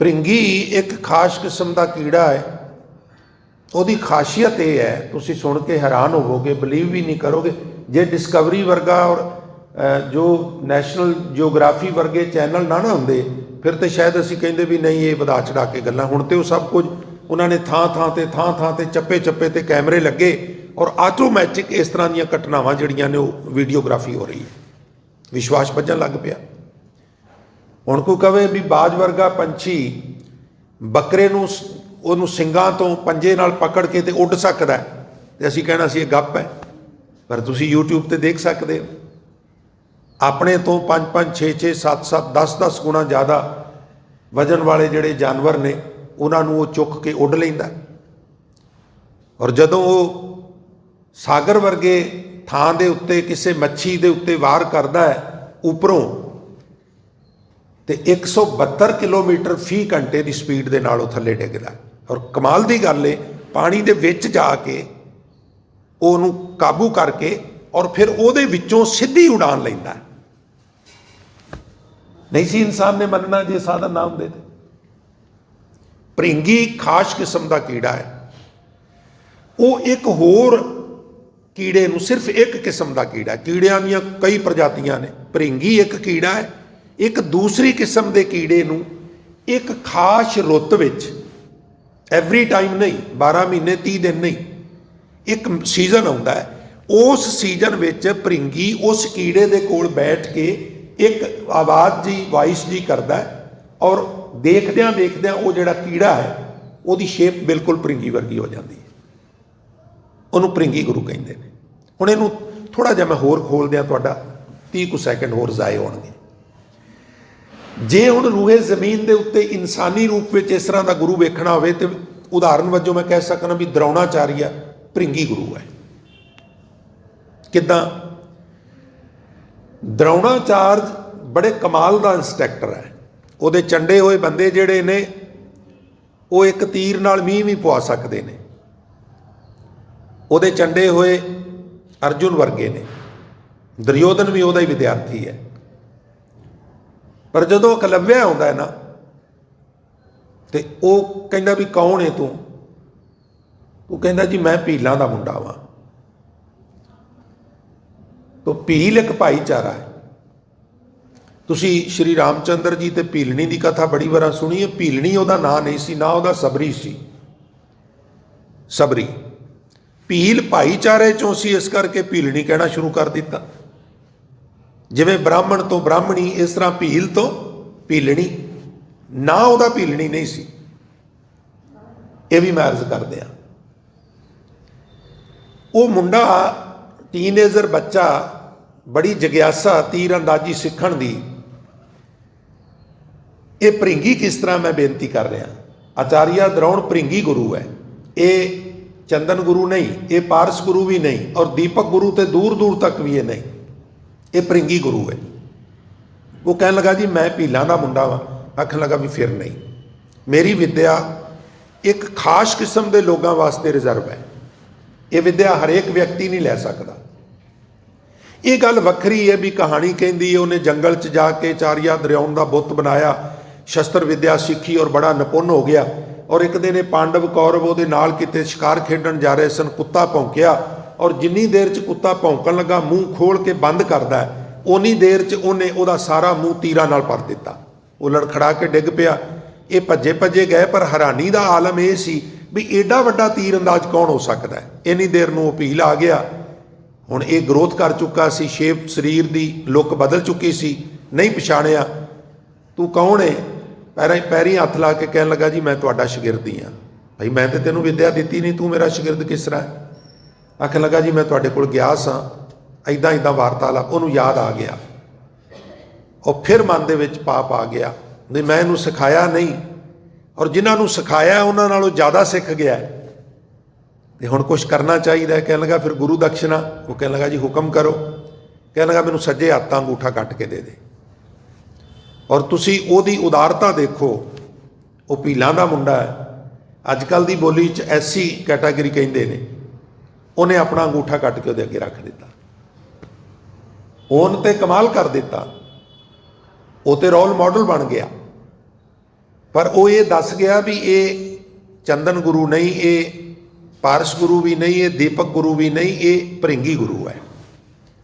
भृंगी एक खास किस्म का कीड़ा है। उसकी खासियत यह है, तुसीं सुन के हैरान होवोगे, बिलीव भी नहीं करोगे। जे डिस्कवरी वर्गा और जो नैशनल जियोग्राफी वर्गे चैनल ना होंदे, फिर तो शायद असीं कहिंदे भी नहीं ये वधा चढ़ा के गल्लां। हुण तो सब कुछ उन्होंने थां ते चप्पे चप्पे ते कैमरे लगे और ऑटोमैटिक इस तरह दी घटनावां जिहड़ियां ने वो वीडियोग्राफी हो रही है। विश्वास वजन लग पिया। हुण कोई कहे भी बाज वर्गा पंछी बकरे नूं उहनूं सिंगां तो पंजे नाल पकड़ के ते उड़ सकदा है, ते असीं कहना सी गप है। पर तुसीं यूट्यूब ते देख सकते हो, अपने तो 5-5, 6-6, 7-7, 10-10 गुणा ज़्यादा वजन वाले जिहड़े जानवर ने उन्होंने वो चुक के उड़ लैंदा। और जदों वो सागर वर्गे थां दे उत्ते किसी मच्छी दे उत्ते वार करदा है उपरों, तो 172 किलोमीटर फी घंटे की स्पीड के नाल थले डिगदा। और कमाल की गल है, पानी दे विच जाके उहनूं काबू करके और फिर उहदे विचों सीधी उड़ान लैंदा। नहीं सी इंसान ने मनना जे साधन ना हुंदे। भृंगी खास किस्म का कीड़ा है। वो एक होर कीड़े नूं, सिर्फ एक किस्म का कीड़ा है, कीड़ियां दीयां कई प्रजातियां ने। भृंगी एक कीड़ा है। एक दूसरी किस्म के कीड़े नूं एक खास रुत विच, एवरी टाइम नहीं, 12 महीने 30 दिन नहीं, एक सीजन आउंदा है। उस सीजन विच भृंगी उस कीड़े दे कोल बैठ के एक आवाज़ जी, वॉइस जी करदा है और देखद्यां देखद्यां वो जिहड़ा कीड़ा है उसकी शेप बिल्कुल भृंगी वर्गी हो जाती है। उन्होंने भृंगी गुरु कहते हैं। हुण इहनूं थोड़ा जिहा मैं होर खोल दियां, तुहाडा 30 सैकंड होर जाए होणगे। जे हुण रूहे जमीन के उत्ते इंसानी रूप में इस तरह का गुरु वेखना होवे तो उदाहरण वजों मैं कह सकना भी द्रोणाचार्य भृंगी गुरु है। किदां? द्रोणाचार्य बड़े कमाल का इंस्ट्रक्टर है। उहदे चंडे हुए बंदे जिहड़े ने वो एक तीर नाल मींह भी पवा सकते हैं। उहदे चंडे हुए अर्जुन वर्गे ने। दुर्योधन भी उहदा ही विद्यार्थी है। पर जदों एकलव्य आउंदा है ना, तो वो कहंदा भी कौन है तू? वो कहंदा जी मैं भीलां दा मुंडा वां। तो भील एक भाईचारा है। तुसी श्री रामचंद्र जी ते भीलनी की कथा बड़ी बार सुनी है। भीलनी उहदा नाम नहीं सी, ना उहदा सबरी सी। सबरी भील भाईचारे चों सी, इस करके भीलनी कहना शुरू कर दिता। जिवें ब्राह्मण तो ब्राह्मणी, इस तरह भील तो भीलनी, ना उहदा भीलनी नहीं सी। ये भी मैं अर्ज कर दिया। वो मुंडा टीनेजर बच्चा, बड़ी जग्यासा तीर अंदाजी सीखण दी। ये भृंगी किस तरह मैं बेनती कर रहा, आचार्य द्रोण भृंगी गुरु है। ये चंदन गुरु नहीं, ये पारस गुरु भी नहीं, और दीपक गुरु तो दूर दूर तक भी ये नहीं, ये भृंगी गुरु है। वो कहने लगा जी मैं भीलों का मुंडा वा। आखन लगा भी फिर नहीं, मेरी विद्या एक खास किस्म के लोगों वास्ते रिजर्व है। ये विद्या हरेक व्यक्ति नहीं लै सकता। ये गल वक्री है भी कहानी कहती है उन्हें जंगल च जाके चारिया दरियाउन का बुत बनाया, शस्त्र विद्या सीखी और बड़ा निपुण हो गया। और एक दिन पांडव कौरव वो नाल किते शिकार खेडन जा रहे सन, कुत्ता भौंकिया, और जिन्नी देर च कुत्ता भौंकन लगा मूँह खोल के बंद करता है, उन्नी देर च उन्हें उहदा सारा मूँह तीरां नाल भर दिता। वो लड़खड़ा के डिग पिया। ये भज्जे भज्जे गए, पर हैरानी का आलम यह सी भी एडा वड्डा तीर अंदाज कौन हो सकता है। इन्नी देर नूं भील आ गया। हुण ये ग्रोथ कर चुका सी, शेप शरीर की लुक बदल चुकी सी, नहीं पछाणिया। तू कौन है? पैरीं हथ ला के कहन लगा जी मैं तुहाडा शागिर्द ही हाँ। भाई मैं तो तेनों विद्या दी नहीं, तू मेरा शागिर्द किस तरह है? आखन लगा जी मैं तुहाडे कोल गया सा, इदां इदां वार्तालाप। उहनूं याद आ गया, और फिर मन दे विच पाप आ गया नहीं मैं इहनूं सिखाया नहीं, और जिन्होंने सिखाया उन्होंने नालों ज़्यादा सीख गया है, तो हुण कुछ करना चाहिए। कहने लगा फिर गुरु दक्षिणा। वो कहने लगा जी हुक्म करो। कहने लगा मैनूं सज्जे हत्थ अंगूठा कट के दे दे। और तुसी ओदी उदारता देखो। वो भीलों का मुंडा है, अजकल की बोली च ऐसी कैटागरी कहिंदे ने। उन्हें अपना अंगूठा कट के उहदे अगे रख दिता। ओन ते कमाल कर दिता, वो तो रोल मॉडल बन गया। पर वो ये दस गया भी ये चंदन गुरु नहीं, ये पारस गुरु भी नहीं, ये दीपक गुरु भी नहीं, ये भृंगी गुरु है।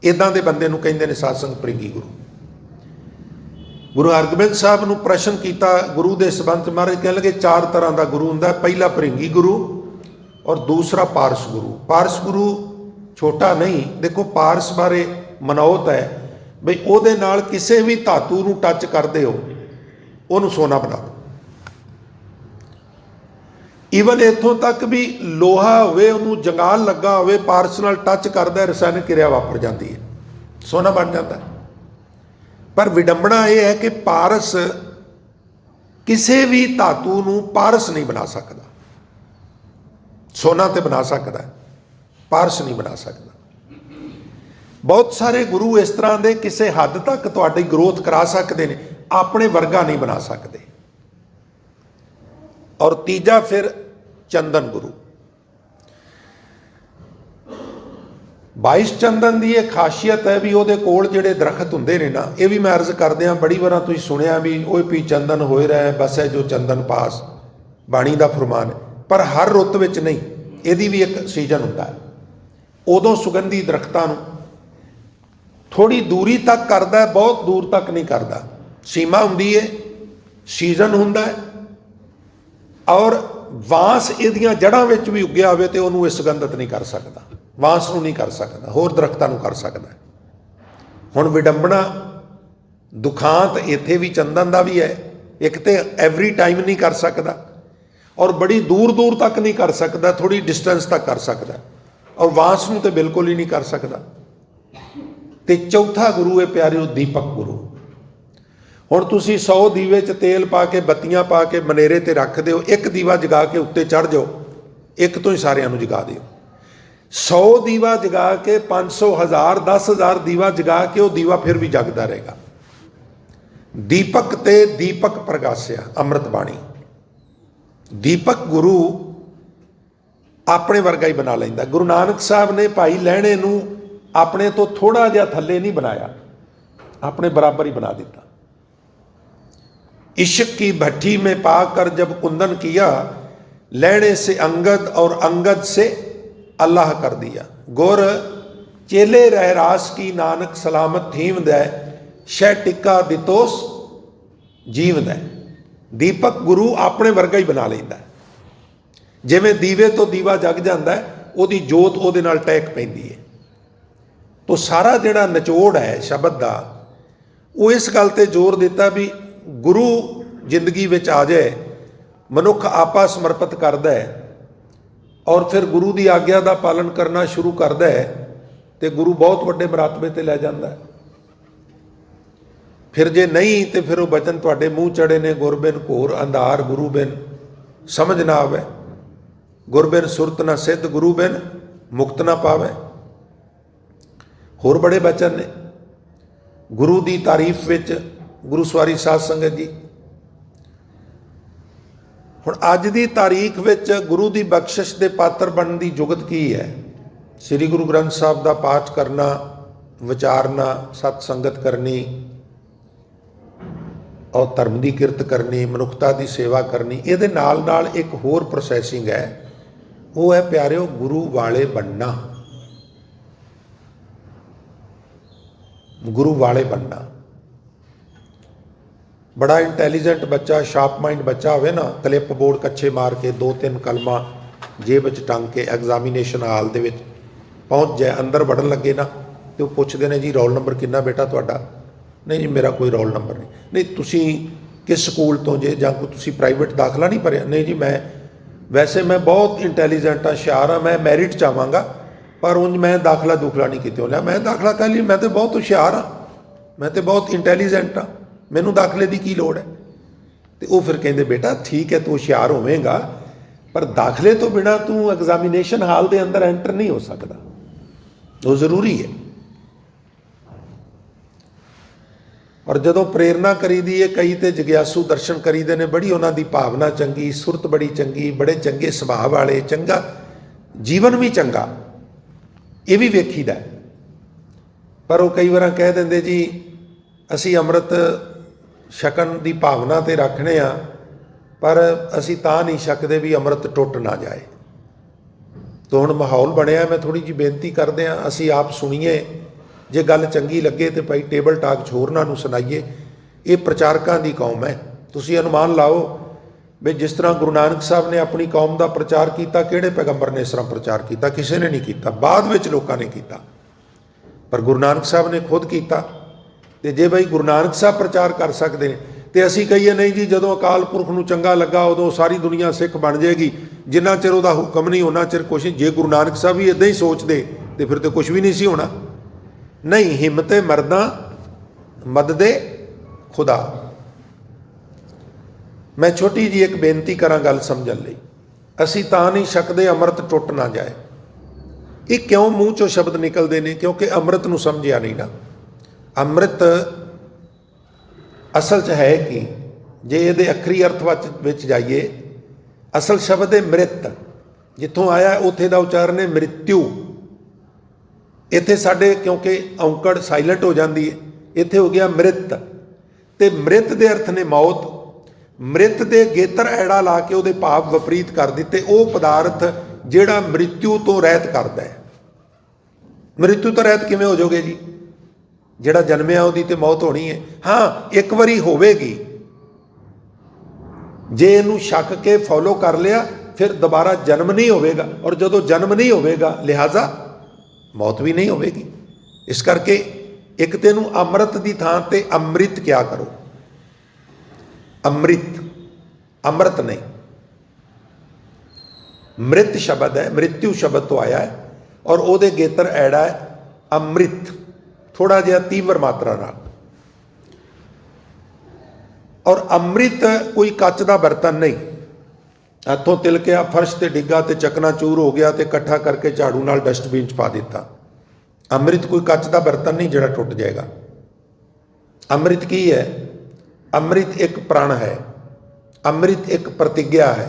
इदां दे बंदे नूं कहिंदे ने सत्संग भृंगी गुरु। गुरु हरगोबिंद साहब नूं प्रश्न किया गुरु के संबंध। महाराज कह लगे चार तरह का गुरु हुंदा, पहला भृंगी गुरु और दूसरा पारस गुरु। पारस गुरु छोटा नहीं। देखो पारस बारे मनौत है बई उहदे नाल किसी भी धातु नूं टच करदे हो उहनूं सोना बना दो। ईवन इत्थों तक भी लोहा होवे, उहनूं जंगाल लगा होवे, पारस नाल टच करदा रसायनिक क्रिया वापर जाती है, सोना बन जाता है। पर विडंबना यह है कि पारस किसी भी धातु नूं पारस नहीं बना सकता। सोना तो बना सकता है, पारस नहीं बना सकता। बहुत सारे गुरु इस तरह के किसी हद तक तुहाडी ग्रोथ करा सकते हैं, अपने वर्गा नहीं बना सकते। और तीजा फिर चंदन गुरु। 22 चंदन की यह खासियत है भी वो कोल जिहड़े दरखत हुंदे ने ना, ये भी मैं अर्ज करदे हां बड़ी बार तुसीं सुनिया भी ओए पी चंदन होए रहा है बस है जो चंदन पास, बाणी का फरमान है। पर हर रुत विच नहीं, यदी भी एक सीजन हुंदा है। उदों सुगंधी दरख्तां नूं थोड़ी दूरी तक करदा है, बहुत दूर तक नहीं करदा। सीमा हुंदी है, सीजन हुंदा है। और वांस इहदियां जड़ां विच भी उग्या होवे ते उहनूं सुगंधित नहीं कर सकदा, वांस नूं नहीं कर सकदा, होर दरख्तां नूं कर सकदा है। हुण विडंबना दुखांत इत्थे भी चंदन दा भी है। एक तो एवरी टाइम नहीं कर सकदा, और बड़ी दूर दूर तक नहीं कर सकदा, थोड़ी डिस्टेंस तक कर सकदा, और वांस नूं ते बिल्कुल ही नहीं कर सकदा। ते चौथा गुरु है प्यारिओ दीपक गुरु। हुण तुसीं 100 दीवे च तेल पा के बत्तियां पा के मनेरे ते रख दिओ, एक दीवा जगा के उत्ते चढ़ जाओ, एक तो ही सारिਆਂ ਨੂੰ जगा दिओ। 100 दीवा जगा के 500 1000 10,000 दीवा जगा के वो दीवा फिर भी जगदा रहेगा। दीपक ते दीपक प्रगासिया अमृत बाणी। दीपक गुरु अपने वर्गा ही बना लैंदा। गुरु नानक साहब ने भाई लहणे नूं अपने तो थोड़ा जिहा थल्ले नहीं बनाया, अपने बराबर ही बना दिता। इश्क की भट्टी में पाकर जब कुंदन किया, लहणे से अंगद और अंगद से अल्लाह कर दिया। गुर चेले रह रास की नानक सलामत थीम दै, शह टिक्का दितोस जीव दै। दीपक गुरु अपने वर्गा ही बना लेंदा, जिवें दीवे तो दीवा जग जाता है, ਉਹਦੀ जोत ਉਹਦੇ ਨਾਲ टैक पैंदी है। तो सारा ਜਿਹੜਾ ਨਿਚੋੜ है शब्द का, वो इस गल ते जोर दिता भी गुरु जिंदगी विच आ जाए, मनुख आपा समर्पित करता है और फिर गुरु की आग्ञा का पालन करना शुरू करता है, तो गुरु बहुत वड्डे मरातबे ते लै जाता है। फिर जे नहीं तो फिर वो बचन तुहाडे मूँह चढ़े ने, गुरबिन घोर अंधार गुरु बिन समझ ना आवे, गुरबिन सुरत ना सिद्ध गुरु बिन मुक्त ना पावे। होर बड़े बचन ने गुरु की तारीफ विच, गुरु सवारी साध संगत जी। हुण अज की तारीख विच गुरु की बख्शिश के पात्र बनने की जुगत की है? श्री गुरु ग्रंथ साहब का पाठ करना, विचारना, सत्संगत करनी और धर्म की किरत करनी, मनुखता की सेवा करनी। ये नाल नाल एक होर प्रोसैसिंग है, वो है प्यारिओ गुरु वाले बनना। गुरु वाले बनना। बड़ा इंटैलीजेंट बच्चा, शार्प माइंड बच्चा होवे ना, क्लिप बोर्ड कच्छे मार के 2-3 कलमा जेब च टंग के एग्जामीनेशन हाल दे विच पहुँच जाए, अंदर वड़न लगे ना तो वो पुछते हैं जी रोल नंबर कितना बेटा तुहाडा? नहीं जी मेरा कोई रोल नंबर नहीं। नहीं तुसी किस स्कूल तो जे, जां कोई तुसी प्राइवेट दाखला नहीं भरिया? नहीं जी मैं वैसे मैं बहुत इंटैलीजेंट हाँ, हुशियार हाँ, मैं मैरिट चाहवागा, पर उंज मैं दाखला दूखला नहीं कितों लिया। मैं दाखला कह लिया, मैं तो बहुत हुशियार हाँ, मैं तो बहुत इंटैलीजेंट हाँ, मैनू दाखले की लोड़ है? तो वो फिर कहते बेटा ठीक है तू हुशियार होवेगा, पर दाखले तो बिना तू एग्जामीनेशन हाल के अंदर एंटर नहीं हो सकता, वो जरूरी है। और जदों प्रेरणा करी दी है, कई तो जग्यासू दर्शन करीदे ने, बड़ी उन्होंने भावना चंगी, सुरत बड़ी चंगी, बड़े चंगे सुभाव वाले, चंगा जीवन भी चंगा, ये भी वेखीदा। पर वो कई बार कह देंगे जी असी अमृत छकन की भावना तो रखने आ, पर असी तां नहीं छकते भी अमृत टुट ना जाए। तो हुण माहौल बनया, मैं थोड़ी जी बेनती करदे आ, असी आप सुनीए, जे गल चंगी लगे तो भाई टेबल टाक होरनां नूं सुनाइए। ये प्रचारकों की कौम है। तुसीं अनुमान लाओ भी जिस तरह गुरु नानक साहब ने अपनी कौम का प्रचार किया, किहड़े पैगंबर ने इस तरह प्रचार किया? किसी ने नहीं किया, बाद में लोगों ने किया, पर गुरु नानक साहब ने खुद किया। तो जे भाई गुरु नानक साहब प्रचार कर सकते हैं तो असी कहीए नहीं जी जदों अकाल पुरख नूं चंगा लगा उदों सारी दुनिया सिख बन जाएगी, जिन्ना चिर उहदा हुक्म नहीं उन्ना चिर कुछ नहीं। जे गुरु नानक साहब भी इदां ही सोचते तो फिर तो कुछ भी नहीं सी होना। नहीं, हिम्मते मरदा मददे खुदा। मैं छोटी जी एक बेनती करा गल समझण लई, असी तां नहीं छकदे अमृत टुट ना जाए। ये क्यों मूँह चों शब्द निकलते हैं? क्योंकि अमृत नूं समझिया नहीं ना। अमृत असल च है कि जे ये अखरी अर्थ विच जाइए, असल शब्द है मृत, जिथों आया उत्थे दा उच्चारण है मृत्यु। इत्थे साडे क्योंकि औंकड़ साइलेंट हो जाती है, इत्थे हो गया मृत। ते मृत दे अर्थ ने मौत। मृत दे गेतर ऐड़ा ला के उहदे भाव विपरीत कर दिते। वो पदार्थ जिहड़ा मृत्यु तो रहत करदा है। मृत्यु तो रहत किवें हो जाओगे जी? जिहड़ा जन्मिया उहदी ते मौत होनी है। हाँ, एक बारी होवेगी, जे इहनूं छक के फॉलो कर लिया फिर दोबारा जन्म नहीं होवेगा, और जदों जन्म नहीं होवेगा लिहाजा मौत भी नहीं होवेगी। इस करके एक तो इहनूं अमृत की थां ते अमृत क्या करो। अमृत, अमृत नहीं, मृत शब्द है, मृत्यु शब्द तो आया है, और उहदे गेतर ऐड़ा है अमृत, थोड़ा जिहा तीव्र मात्रा नाल। और अमृत कोई कच का बर्तन नहीं, हथों तिलकिया फर्श से डिग्गा तो चकनाचूर हो गया तो इकट्ठा करके झाड़ू नाल डस्टबिन च पा दिता। अमृत कोई कच का बर्तन नहीं जिहड़ा टुट जाएगा। अमृत की है? अमृत एक प्रण है, अमृत एक प्रतिज्ञा है,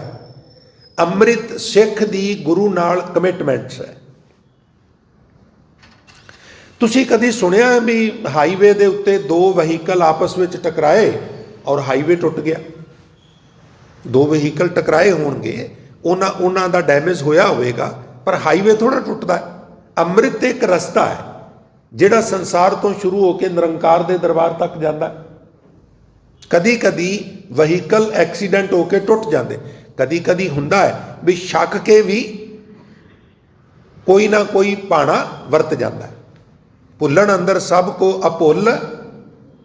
अमृत सिख दी गुरु नाल कमिटमेंट्स है। तुसी कदी सुनिया है भी हाईवे के उत्ते दो वहीकल आपस में टकराए और हाईवे टुट गया? दो वहीकल टकराए होणगे, उन्हां दा डैमेज होया होवेगा, पर हाईवे थोड़ा टुटदा है। अमृत एक रस्ता है, ਜਿਹੜਾ ਸੰਸਾਰ ਤੋਂ ਸ਼ੁਰੂ ਹੋ ਕੇ ਨਿਰੰਕਾਰ ਦੇ ਦਰਬਾਰ ਤੱਕ ਜਾਂਦਾ। ਕਦੀ ਕਦੀ ਵਹੀਕਲ ਐਕਸੀਡੈਂਟ ਹੋ ਕੇ ਟੁੱਟ ਜਾਂਦੇ, ਕਦੀ ਕਦੀ ਹੁੰਦਾ ਹੈ ਵੀ ਛੱਕ ਕੇ ਵੀ ਕੋਈ ਨਾ ਕੋਈ ਭਾਣਾ ਵਰਤ ਜਾਂਦਾ। ਭੁੱਲਣ ਅੰਦਰ ਸਭ ਕੋ ਅਭੁੱਲ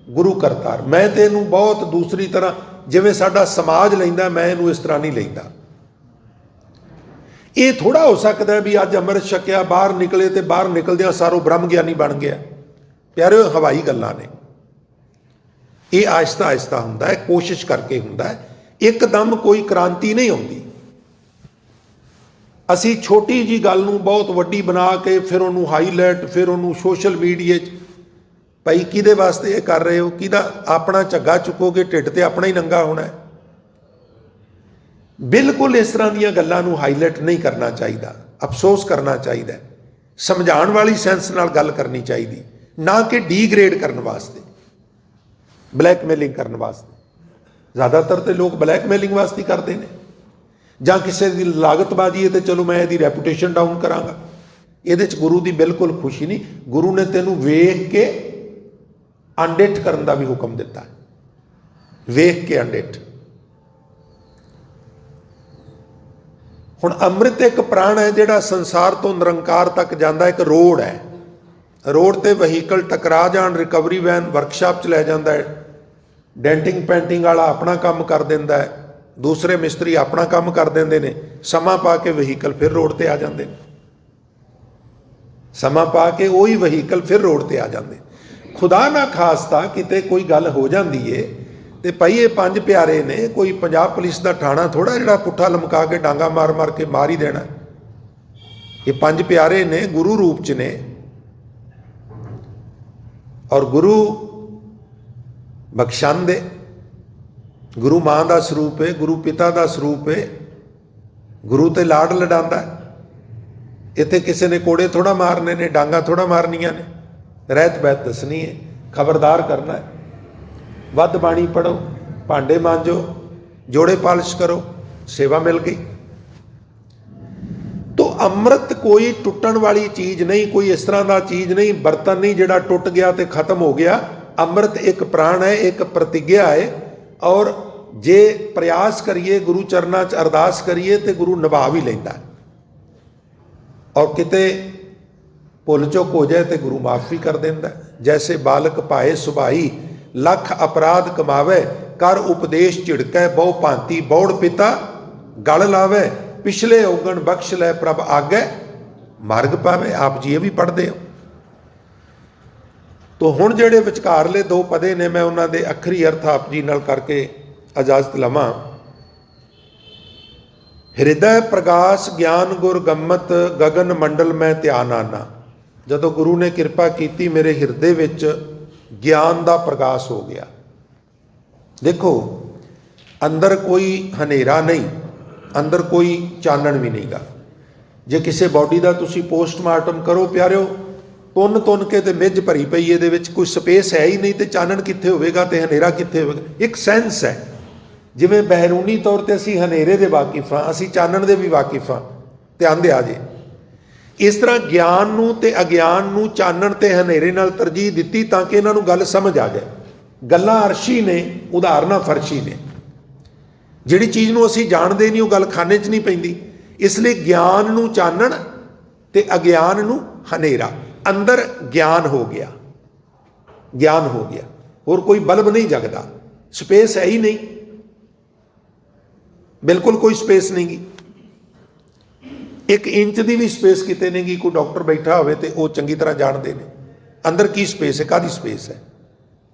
ਗੁਰੂ ਕਰਤਾਰ। ਮੈਂ ਤੇ ਇਹਨੂੰ ਬਹੁਤ ਦੂਸਰੀ ਤਰ੍ਹਾਂ, ਜਿਵੇਂ ਸਾਡਾ ਸਮਾਜ ਲੈਂਦਾ, ਮੈਂ ਇਹਨੂੰ ਇਸ ਤਰ੍ਹਾਂ ਨਹੀਂ ਲੈਂਦਾ। ਇਹ ਥੋੜਾ ਹੋ ਸਕਦਾ ਵੀ ਅੱਜ ਅੰਮ੍ਰਿਤ ਛਕਿਆ, ਬਾਹਰ ਨਿਕਲੇ ਤੇ ਬਾਹਰ ਨਿਕਲਦਿਆਂ ਸਾਰੋਂ ਬ੍ਰਹਮ ਗਿਆਨੀ ਬਣ ਗਿਆ। ਪਿਆਰਿਓ, ਹਵਾਈ ਗੱਲਾਂ ਨੇ। ਇਹ ਆਹਿਸਤਾ ਆਹਿਸਤਾ ਹੁੰਦਾ ਹੈ, ਕੋਸ਼ਿਸ਼ ਕਰਕੇ ਹੁੰਦਾ ਹੈ, ਇੱਕਦਮ ਕੋਈ ਕ੍ਰਾਂਤੀ ਨਹੀਂ ਆਉਂਦੀ। ਅਸੀਂ ਛੋਟੀ ਜੀ ਗੱਲ ਨੂੰ ਬਹੁਤ ਵੱਡੀ ਬਣਾ ਕੇ ਫਿਰ ਉਹਨੂੰ ਹਾਈਲਾਈਟ, ਫਿਰ ਉਹਨੂੰ ਸੋਸ਼ਲ ਮੀਡੀਆ 'ਚ, ਭਾਈ ਕਿਹਦੇ ਵਾਸਤੇ ਇਹ ਕਰ ਰਹੇ ਹੋ? ਕਿਹਦਾ ਆਪਣਾ ਝੱਗਾ ਚੁੱਕੋਗੇ, ਢਿੱਡ ਤੇ ਆਪਣਾ ਹੀ ਨੰਗਾ ਹੋਣਾ ਹੈ। ਬਿਲਕੁਲ ਇਸ ਤਰ੍ਹਾਂ ਦੀਆਂ ਗੱਲਾਂ ਨੂੰ ਹਾਈਲਾਈਟ ਨਹੀਂ ਕਰਨਾ ਚਾਹੀਦਾ, ਅਫਸੋਸ ਕਰਨਾ ਚਾਹੀਦਾ, ਸਮਝਾਉਣ ਵਾਲੀ ਸੈਂਸ ਨਾਲ ਗੱਲ ਕਰਨੀ ਚਾਹੀਦੀ, ਨਾ ਕਿ ਡੀਗ੍ਰੇਡ ਕਰਨ ਵਾਸਤੇ, ਬਲੈਕਮੇਲਿੰਗ ਕਰਨ ਵਾਸਤੇ। ਜ਼ਿਆਦਾਤਰ ਤੇ ਲੋਕ ਬਲੈਕਮੇਲਿੰਗ ਵਾਸਤੇ ਕਰਦੇ ਨੇ, ਜਾਂ ਕਿਸੇ ਦੀ ਲਾਗਤਬਾਜ਼ੀ ਹੈ ਤੇ ਚਲੋ ਮੈਂ ਇਹਦੀ ਰੈਪੂਟੇਸ਼ਨ ਡਾਊਨ ਕਰਾਂਗਾ। ਇਹਦੇ 'ਚ ਗੁਰੂ ਦੀ ਬਿਲਕੁਲ ਖੁਸ਼ੀ ਨਹੀਂ। ਗੁਰੂ ਨੇ ਤੈਨੂੰ ਵੇਖ ਕੇ ਅਣਡਿੱਠ ਕਰਨ ਦਾ ਵੀ ਹੁਕਮ ਦਿੱਤਾ, ਵੇਖ ਕੇ ਅਣਡਿੱਠ। ਹੁਣ ਅੰਮ੍ਰਿਤ ਇੱਕ ਪ੍ਰਾਣ ਹੈ ਜਿਹੜਾ ਸੰਸਾਰ ਤੋਂ ਨਿਰੰਕਾਰ ਤੱਕ ਜਾਂਦਾ, ਇੱਕ ਰੋਡ ਹੈ। ਰੋਡ ਤੇ ਵਹੀਕਲ ਟਕਰਾ ਜਾਣ, ਰਿਕਵਰੀ ਵੈਨ ਵਰਕਸ਼ਾਪ 'ਚ ਲੈ ਜਾਂਦਾ ਹੈ, ਡੈਂਟਿੰਗ ਪੈਂਟਿੰਗ ਵਾਲਾ ਆਪਣਾ ਕੰਮ ਕਰ ਦਿੰਦਾ ਹੈ, ਦੂਸਰੇ ਮਿਸਤਰੀ ਆਪਣਾ ਕੰਮ ਕਰ ਦਿੰਦੇ ਨੇ। ਸਮਾਂ ਪਾ ਕੇ ਵਹੀਕਲ ਫਿਰ ਰੋਡ ਤੇ ਆ ਜਾਂਦੇ ਨੇ, ਸਮਾਂ ਪਾ ਕੇ ਉਹੀ ਵਹੀਕਲ ਫਿਰ ਰੋਡ ਤੇ ਆ ਜਾਂਦੇ। ਖੁਦਾ ਨਾ ਖਾਸਤਾ ਕਿਤੇ ਕੋਈ ਗੱਲ ਹੋ ਜਾਂਦੀ ਏ ਤੇ ਭਾਈ ਇਹ ਪੰਜ ਪਿਆਰੇ ਨੇ, ਕੋਈ ਪੰਜਾਬ ਪੁਲਿਸ ਦਾ ਥਾਣਾ ਥੋੜਾ ਜਿਹੜਾ ਪੁੱਠਾ ਲਮਕਾ ਕੇ ਡਾਂਗਾ ਮਾਰ ਮਾਰ ਕੇ ਮਾਰ ਹੀ ਦੇਣਾ। ਇਹ ਪੰਜ ਪਿਆਰੇ ਨੇ, ਗੁਰੂ ਰੂਪ 'ਚ ਨੇ, ਔਰ ਗੁਰੂ ਬਖਸ਼ਾਂਦੇ, ਗੁਰੂ ਮਾਂ ਦਾ ਸਰੂਪ ਹੈ, ਗੁਰੂ ਪਿਤਾ ਦਾ ਸਰੂਪ ਹੈ, ਗੁਰੂ ਤੇ ਲਾਡ ਲਡਾਉਂਦਾ। ਇੱਥੇ ਕਿਸੇ ਨੇ ਕੋੜੇ ਥੋੜਾ ਮਾਰਨੇ ਨੇ, ਡਾਂਗਾ ਥੋੜਾ ਮਾਰਨੀਆਂ ਨੇ, ਰਹਿਤ ਬਹਿਤ ਦੱਸਣੀ ਹੈ, ਖਬਰਦਾਰ ਕਰਨਾ ਹੈ। ਵੱਧ ਬਾਣੀ ਪੜ੍ਹੋ, ਭਾਂਡੇ ਮਾਂਜੋ, ਜੋੜੇ ਪਾਲਿਸ਼ ਕਰੋ, ਸੇਵਾ ਮਿਲ ਗਈ। ਤੋ ਅੰਮ੍ਰਿਤ ਕੋਈ ਟੁੱਟਣ ਵਾਲੀ ਚੀਜ਼ ਨਹੀਂ, ਕੋਈ ਇਸ ਤਰ੍ਹਾਂ ਦਾ ਚੀਜ਼ ਨਹੀਂ, ਬਰਤਨ ਨਹੀਂ ਜਿਹੜਾ ਟੁੱਟ ਗਿਆ ਤੇ ਖਤਮ ਹੋ ਗਿਆ। ਅੰਮ੍ਰਿਤ ਇੱਕ ਪ੍ਰਾਣ ਹੈ, ਇੱਕ ਪ੍ਰਤਿਗਿਆ ਹੈ, ਔਰ ਜੇ ਪ੍ਰਯਾਸ ਕਰੀਏ, ਗੁਰੂ ਚਰਨਾਂ 'ਚ ਅਰਦਾਸ ਕਰੀਏ ਤੇ ਗੁਰੂ ਨਿਭਾ ਵੀ ਲੈਂਦਾ। ਔਰ ਕਿਤੇ ਭੁੱਲ ਚੁੱਕ ਹੋ ਜਾਏ ਤੇ ਗੁਰੂ ਮਾਫ ਵੀ ਕਰ ਦਿੰਦਾ। ਜੈਸੇ ਬਾਲਕ ਭਾਏ ਸੁਭਾਈ, ਲੱਖ ਅਪਰਾਧ ਕਮਾਵੇ, ਕਰ ਉਪਦੇਸ਼ ਝਿੜਕੈ, ਬਹੁ ਭਾਂਤੀ ਬੌੜ ਪਿਤਾ ਗਲ ਲਾਵੇ, ਪਿਛਲੇ ਔਗਣ ਬਖਸ਼ ਲੈ ਪ੍ਰਭ ਆਗੇ, ਮਾਰਗ ਪਾਵੇ। ਆਪ ਜੀ ਇਹ ਵੀ ਪੜ੍ਹਦੇ ਹੋ। ਤੋ ਹੁਣ ਜਿਹੜੇ ਵਿਚਕਾਰਲੇ ਦੋ ਪਦੇ ਨੇ, ਮੈਂ ਉਹਨਾਂ ਦੇ ਅੱਖਰੀ ਅਰਥ ਆਪ ਜੀ ਨਾਲ ਕਰਕੇ ਇਜਾਜ਼ਤ ਲਵਾਂ। ਹਿਰਦੈ ਪ੍ਰਗਾਸ ਗਿਆਨ ਗੁਰ ਗੰਮਤ, ਗਗਨ ਮੰਡਲ ਮੈਂ ਧਿਆਨ ਆਨਾ। ਜਦੋਂ ਗੁਰੂ ਨੇ ਕਿਰਪਾ ਕੀਤੀ, ਮੇਰੇ ਹਿਰਦੇ ਵਿੱਚ ਗਿਆਨ ਦਾ ਪ੍ਰਕਾਸ਼ ਹੋ ਗਿਆ। ਦੇਖੋ, ਅੰਦਰ ਕੋਈ ਹਨੇਰਾ ਨਹੀਂ, ਅੰਦਰ ਕੋਈ ਚਾਨਣ ਵੀ ਨਹੀਂਗਾ। ਜੇ ਕਿਸੇ ਬਾਡੀ ਦਾ ਤੁਸੀਂ ਪੋਸਟਮਾਰਟਮ ਕਰੋ ਪਿਆਰਿਓ, ਤੁੰਨ ਤੁੰਨ ਕੇ ਤੇ ਮਿੱਝ ਭਰੀ ਪਈ, ਇਹਦੇ ਵਿੱਚ ਕੋਈ ਸਪੇਸ ਹੈ ਹੀ ਨਹੀਂ, ਤੇ ਚਾਨਣ ਕਿੱਥੇ ਹੋਵੇਗਾ ਤੇ ਹਨੇਰਾ ਕਿੱਥੇ ਹੋਵੇਗਾ? ਇੱਕ ਸੈਂਸ ਹੈ। ਜਿਵੇਂ ਬਹਿਰੂਨੀ ਤੌਰ ਤੇ ਅਸੀਂ ਹਨੇਰੇ ਦੇ ਵਾਕਿਫ ਹਾਂ, ਅਸੀਂ ਚਾਨਣ ਦੇ ਵੀ ਵਾਕਿਫ ਹਾਂ, ਧਿਆਨ ਦਿਆ ਜੇ। ਇਸ ਤਰ੍ਹਾਂ ਗਿਆਨ ਨੂੰ ਤੇ ਅਗਿਆਨ ਨੂੰ, ਚਾਨਣ ਤੇ ਹਨੇਰੇ ਨਾਲ ਤਰਜੀਹ ਦਿੱਤੀ ਤਾਂ ਕਿ ਇਹਨਾਂ ਨੂੰ ਗੱਲ ਸਮਝ ਆ ਜਾਏ। ਗੱਲਾਂ ਅਰਸ਼ੀ ਨੇ, ਉਦਾਹਰਨਾਂ ਫਰਸ਼ੀ ਨੇ। ਜਿਹੜੀ ਚੀਜ਼ ਨੂੰ ਅਸੀਂ ਜਾਣਦੇ ਨਹੀਂ, ਉਹ ਗੱਲ ਖਾਨੇ 'ਚ ਨਹੀਂ ਪੈਂਦੀ। ਇਸ ਲਈ ਗਿਆਨ ਨੂੰ ਚਾਨਣ ਤੇ ਅਗਿਆਨ ਨੂੰ ਹਨੇਰਾ। ਅੰਦਰ ਗਿਆਨ ਹੋ ਗਿਆ, ਗਿਆਨ ਹੋ ਗਿਆ, ਹੋਰ ਕੋਈ ਬਲਬ ਨਹੀਂ ਜਗਦਾ, ਸਪੇਸ ਹੈ ਹੀ ਨਹੀਂ, ਬਿਲਕੁਲ ਕੋਈ ਸਪੇਸ ਨਹੀਂ ਗੀ। 1 ਇੰਚ ਦੀ ਵੀ ਸਪੇਸ ਕਿਤੇ ਨਹੀਂ ਗੀ। ਕੋਈ ਡਾਕਟਰ ਬੈਠਾ ਹੋਵੇ ਤੇ ਉਹ ਚੰਗੀ ਤਰ੍ਹਾਂ ਜਾਣਦੇ ਨੇ ਅੰਦਰ ਕੀ ਸਪੇਸ ਹੈ, ਕਾਹਦੀ ਸਪੇਸ ਹੈ।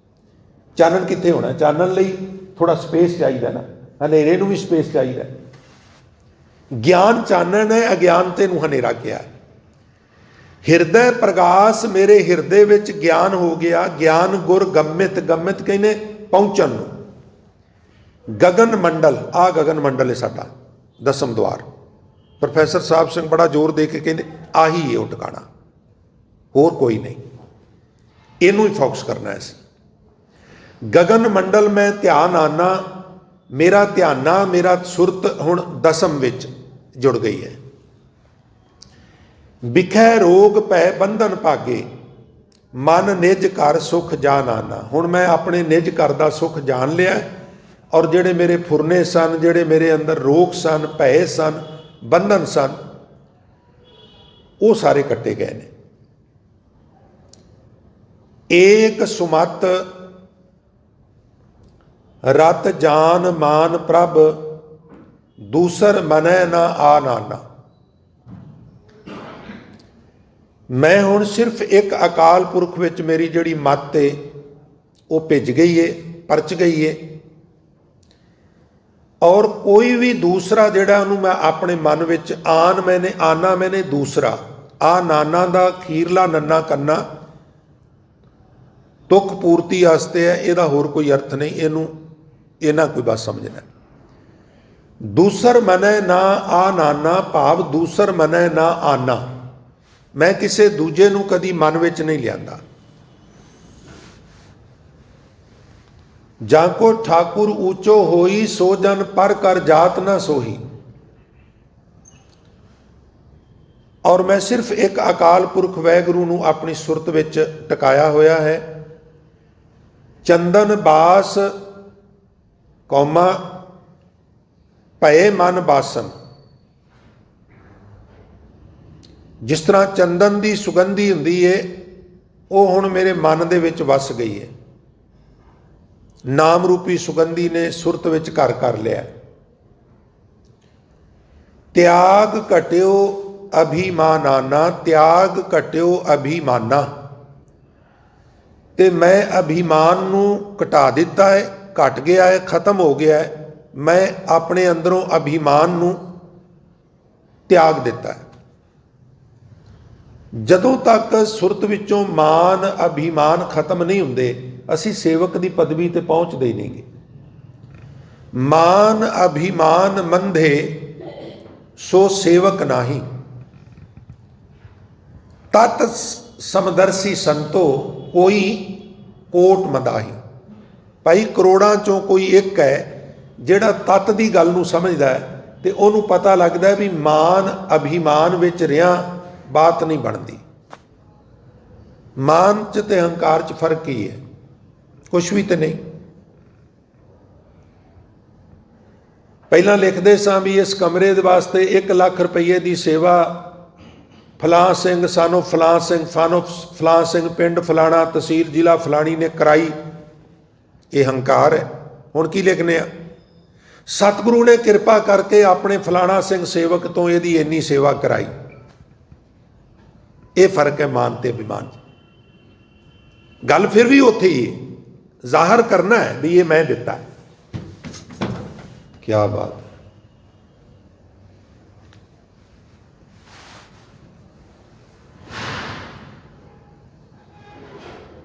ਚਾਨਣ ਕਿੱਥੇ ਹੋਣਾ? ਚਾਨਣ ਲਈ ਥੋੜਾ ਸਪੇਸ ਚਾਹੀਦਾ ਨਾ, ਹਨੇਰੇ ਨੂੰ ਵੀ ਸਪੇਸ ਚਾਹੀਦਾ। ਗਿਆਨ ਚਾਨਣ ਹੈ, ਅਗਿਆਨ ਤੇ ਨੂੰ ਹਨੇਰਾ ਕਿਹਾ ਹੈ। ਹਿਰਦੈ ਪ੍ਰਗਾਸ, ਮੇਰੇ ਹਿਰਦੇ ਵਿੱਚ ਗਿਆਨ ਹੋ ਗਿਆ। ਗਿਆਨ ਗੁਰ ਗੰਮਿਤ, ਗੰਮਿਤ ਕਹਿੰਦੇ ਪਹੁੰਚਣ ਨੂੰ। ਗਗਨ ਮੰਡਲ, ਆ ਗਗਨ ਮੰਡਲ ਹੈ ਸਾਡਾ ਦਸਮ ਦੁਆਰ। ਪ੍ਰੋਫੈਸਰ ਸਾਹਿਬ ਸਿੰਘ ਬੜਾ ਜ਼ੋਰ ਦੇ ਕੇ ਕਹਿੰਦੇ ਆਹੀ ਹੈ ਉਹ ਟਿਕਾਣਾ, ਹੋਰ ਕੋਈ ਨਹੀਂ, ਇਹਨੂੰ ਹੀ ਫੋਕਸ ਕਰਨਾ ਹੈ। ਗਗਨ ਮੰਡਲ ਮੈਂ ਧਿਆਨ ਆਨਾ, ਮੇਰਾ ਧਿਆਨਾ, ਮੇਰਾ ਸੁਰਤ ਹੁਣ ਦਸਮ ਵਿੱਚ ਜੁੜ ਗਈ ਹੈ। ਵਿਖੈ ਰੋਗ ਭੈ ਬੰਧਨ ਭਾਗੇ, ਮਨ ਨਿਜ ਘਰ ਸੁਖ ਜਾਨ ਆਨਾ। ਹੁਣ ਮੈਂ ਆਪਣੇ ਨਿਜ ਘਰ ਦਾ ਸੁਖ ਜਾਣ ਲਿਆ, ਔਰ ਜਿਹੜੇ ਮੇਰੇ ਫੁਰਨੇ ਸਨ, ਜਿਹੜੇ ਮੇਰੇ ਅੰਦਰ ਰੋਗ ਸਨ, ਭੈ ਸਨ, ਬੰਧਨ ਸਨ, ਉਹ ਸਾਰੇ ਕੱਟੇ ਗਏ ਨੇ। ਏਕ ਸੁਮਤ ਰਤ ਜਾਨ ਮਾਨ ਪ੍ਰਭ, ਦੂਸਰ ਮਨੈ ਨਾ ਆ ਨਾਨਾ। ਮੈਂ ਹੁਣ ਸਿਰਫ ਇੱਕ ਅਕਾਲ ਪੁਰਖ ਵਿੱਚ ਮੇਰੀ ਜਿਹੜੀ ਮੱਤ ਏ ਉਹ ਭਿੱਜ ਗਈ ਏ, ਪਰਚ ਗਈ ਏ, ਔਰ ਕੋਈ ਵੀ ਦੂਸਰਾ ਜਿਹੜਾ ਉਹਨੂੰ ਮੈਂ ਆਪਣੇ ਮਨ ਵਿੱਚ ਆਨ ਮੈਨੇ ਆਨਾ ਮੈਨੇ ਦੂਸਰਾ, ਆ ਨਾਨਾ ਦਾ ਖੀਰਲਾ ਨੰਨਾ ਕੰਨਾ ਤੁਕ ਪੂਰਤੀ ਵਾਸਤੇ ਹੈ, ਇਹਦਾ ਹੋਰ ਕੋਈ ਅਰਥ ਨਹੀਂ। ਇਹਨੂੰ ਇਹਨਾਂ ਕੋਈ ਬਸ ਸਮਝਣਾ। ਦੂਸਰ ਮਨੈ ਨਾ ਆ ਨਾਨਾ ਭਾਵ ਦੂਸਰ ਮਨੈ ਨਾ ਆਨਾ, ਮੈਂ ਕਿਸੇ ਦੂਜੇ ਨੂੰ ਕਦੀ ਮਨ ਵਿੱਚ ਨਹੀਂ ਲਿਆਂਦਾ। ਜਾਂ ਕੋ ਠਾਕੁਰ ਊਚੋ ਹੋਈ, ਸੋ ਜਨ ਪਰ ਕਰ ਜਾਤ ਨਾ ਸੋਹੀ। ਔਰ ਮੈਂ ਸਿਰਫ ਇੱਕ ਅਕਾਲ ਪੁਰਖ ਵਾਹਿਗੁਰੂ ਨੂੰ ਆਪਣੀ ਸੁਰਤ ਵਿੱਚ ਟਿਕਾਇਆ ਹੋਇਆ ਹੈ। ਚੰਦਨ ਬਾਸ ਕੌਮਾ ਭਏ ਮਨ ਬਾਸਨ। ਜਿਸ ਤਰ੍ਹਾਂ ਚੰਦਨ ਦੀ ਸੁਗੰਧੀ ਹੁੰਦੀ ਏ, ਉਹ ਹੁਣ ਮੇਰੇ ਮਨ ਦੇ ਵਿੱਚ ਵਸ ਗਈ ਏ। ਨਾਮ ਰੂਪੀ ਸੁਗੰਧੀ ਨੇ ਸੁਰਤ ਵਿੱਚ ਘਰ ਕਰ ਲਿਆ। ਤਿਆਗ ਘਟਿਓ ਅਭਿਮਾਨਾਨਾ, ਤਿਆਗ ਘਟਿਓ ਅਭਿਮਾਨਾ। ਤੇ ਮੈਂ ਅਭਿਮਾਨ ਨੂੰ ਘਟਾ ਦਿੱਤਾ ਹੈ, ਘਟ ਗਿਆ ਹੈ, ਖਤਮ ਹੋ ਗਿਆ ਹੈ। ਮੈਂ ਆਪਣੇ ਅੰਦਰੋਂ ਅਭਿਮਾਨ ਨੂੰ ਤਿਆਗ ਦਿੱਤਾ ਹੈ। ਜਦੋਂ ਤੱਕ ਸੁਰਤ ਵਿੱਚੋਂ ਮਾਨ ਅਭਿਮਾਨ ਖਤਮ ਨਹੀਂ ਹੁੰਦੇ, ਅਸੀਂ ਸੇਵਕ ਦੀ ਪਦਵੀ ਤੇ ਪਹੁੰਚਦੇ ਹੀ ਨਹੀਂਗੇ। ਮਾਨ ਅਭਿਮਾਨ ਮੰਧੇ ਸੋ ਸੇਵਕ ਨਾਹੀ, ਤਤ ਸਮਦਰਸੀ ਸੰਤੋ ਕੋਈ ਕੋਟ ਮਦਾਹੀ। ਭਾਈ ਕਰੋੜਾਂ ਚੋਂ ਕੋਈ ਇੱਕ ਹੈ ਜਿਹੜਾ ਤਤ ਦੀ ਗੱਲ ਨੂੰ ਸਮਝਦਾ ਹੈ, ਤੇ ਉਹਨੂੰ ਪਤਾ ਲੱਗਦਾ ਵੀ ਮਾਨ ਅਭਿਮਾਨ ਵਿੱਚ ਰਿਹਾ ਬਾਤ ਨਹੀਂ ਬਣਦੀ। ਮਾਨ 'ਚ ਤੇ ਹੰਕਾਰ 'ਚ ਫਰਕ ਹੀ ਹੈ, ਕੁਛ ਵੀ ਤੇ ਨਹੀਂ। ਪਹਿਲਾਂ ਲਿਖਦੇ ਸਾਂ ਵੀ ਇਸ ਕਮਰੇ ਦੇ ਵਾਸਤੇ 1 ਲੱਖ ਰੁਪਏ ਦੀ ਸੇਵਾ ਫਲਾਂ ਸਿੰਘ ਸਾਨੂੰ ਫਲਾਂ ਸਿੰਘ ਫਾਨੋ ਫਲਾਂ ਸਿੰਘ ਪਿੰਡ ਫਲਾਣਾ ਤਹਿਸੀਲ ਜ਼ਿਲ੍ਹਾ ਫਲਾਣੀ ਨੇ ਕਰਾਈ। ਇਹ ਹੰਕਾਰ ਹੈ। ਹੁਣ ਕੀ ਲਿਖਨੇ ਆ? ਸਤਿਗੁਰੂ ਨੇ ਕਿਰਪਾ ਕਰਕੇ ਆਪਣੇ ਫਲਾਣਾ ਸਿੰਘ ਸੇਵਕ ਤੋਂ ਇਹਦੀ ਇੰਨੀ ਸੇਵਾ ਕਰਾਈ। ਇਹ ਫਰਕ ਹੈ ਮਾਨ ਤੇ ਅਭਿਮਾਨ। ਗੱਲ ਫਿਰ ਵੀ ਉੱਥੇ ਹੀ ਹੈ, ਜ਼ਾਹਰ ਕਰਨਾ ਹੈ ਵੀ ਇਹ ਮੈਂ ਦਿੱਤਾ। ਕੀ ਬਾਤ ਹੈ।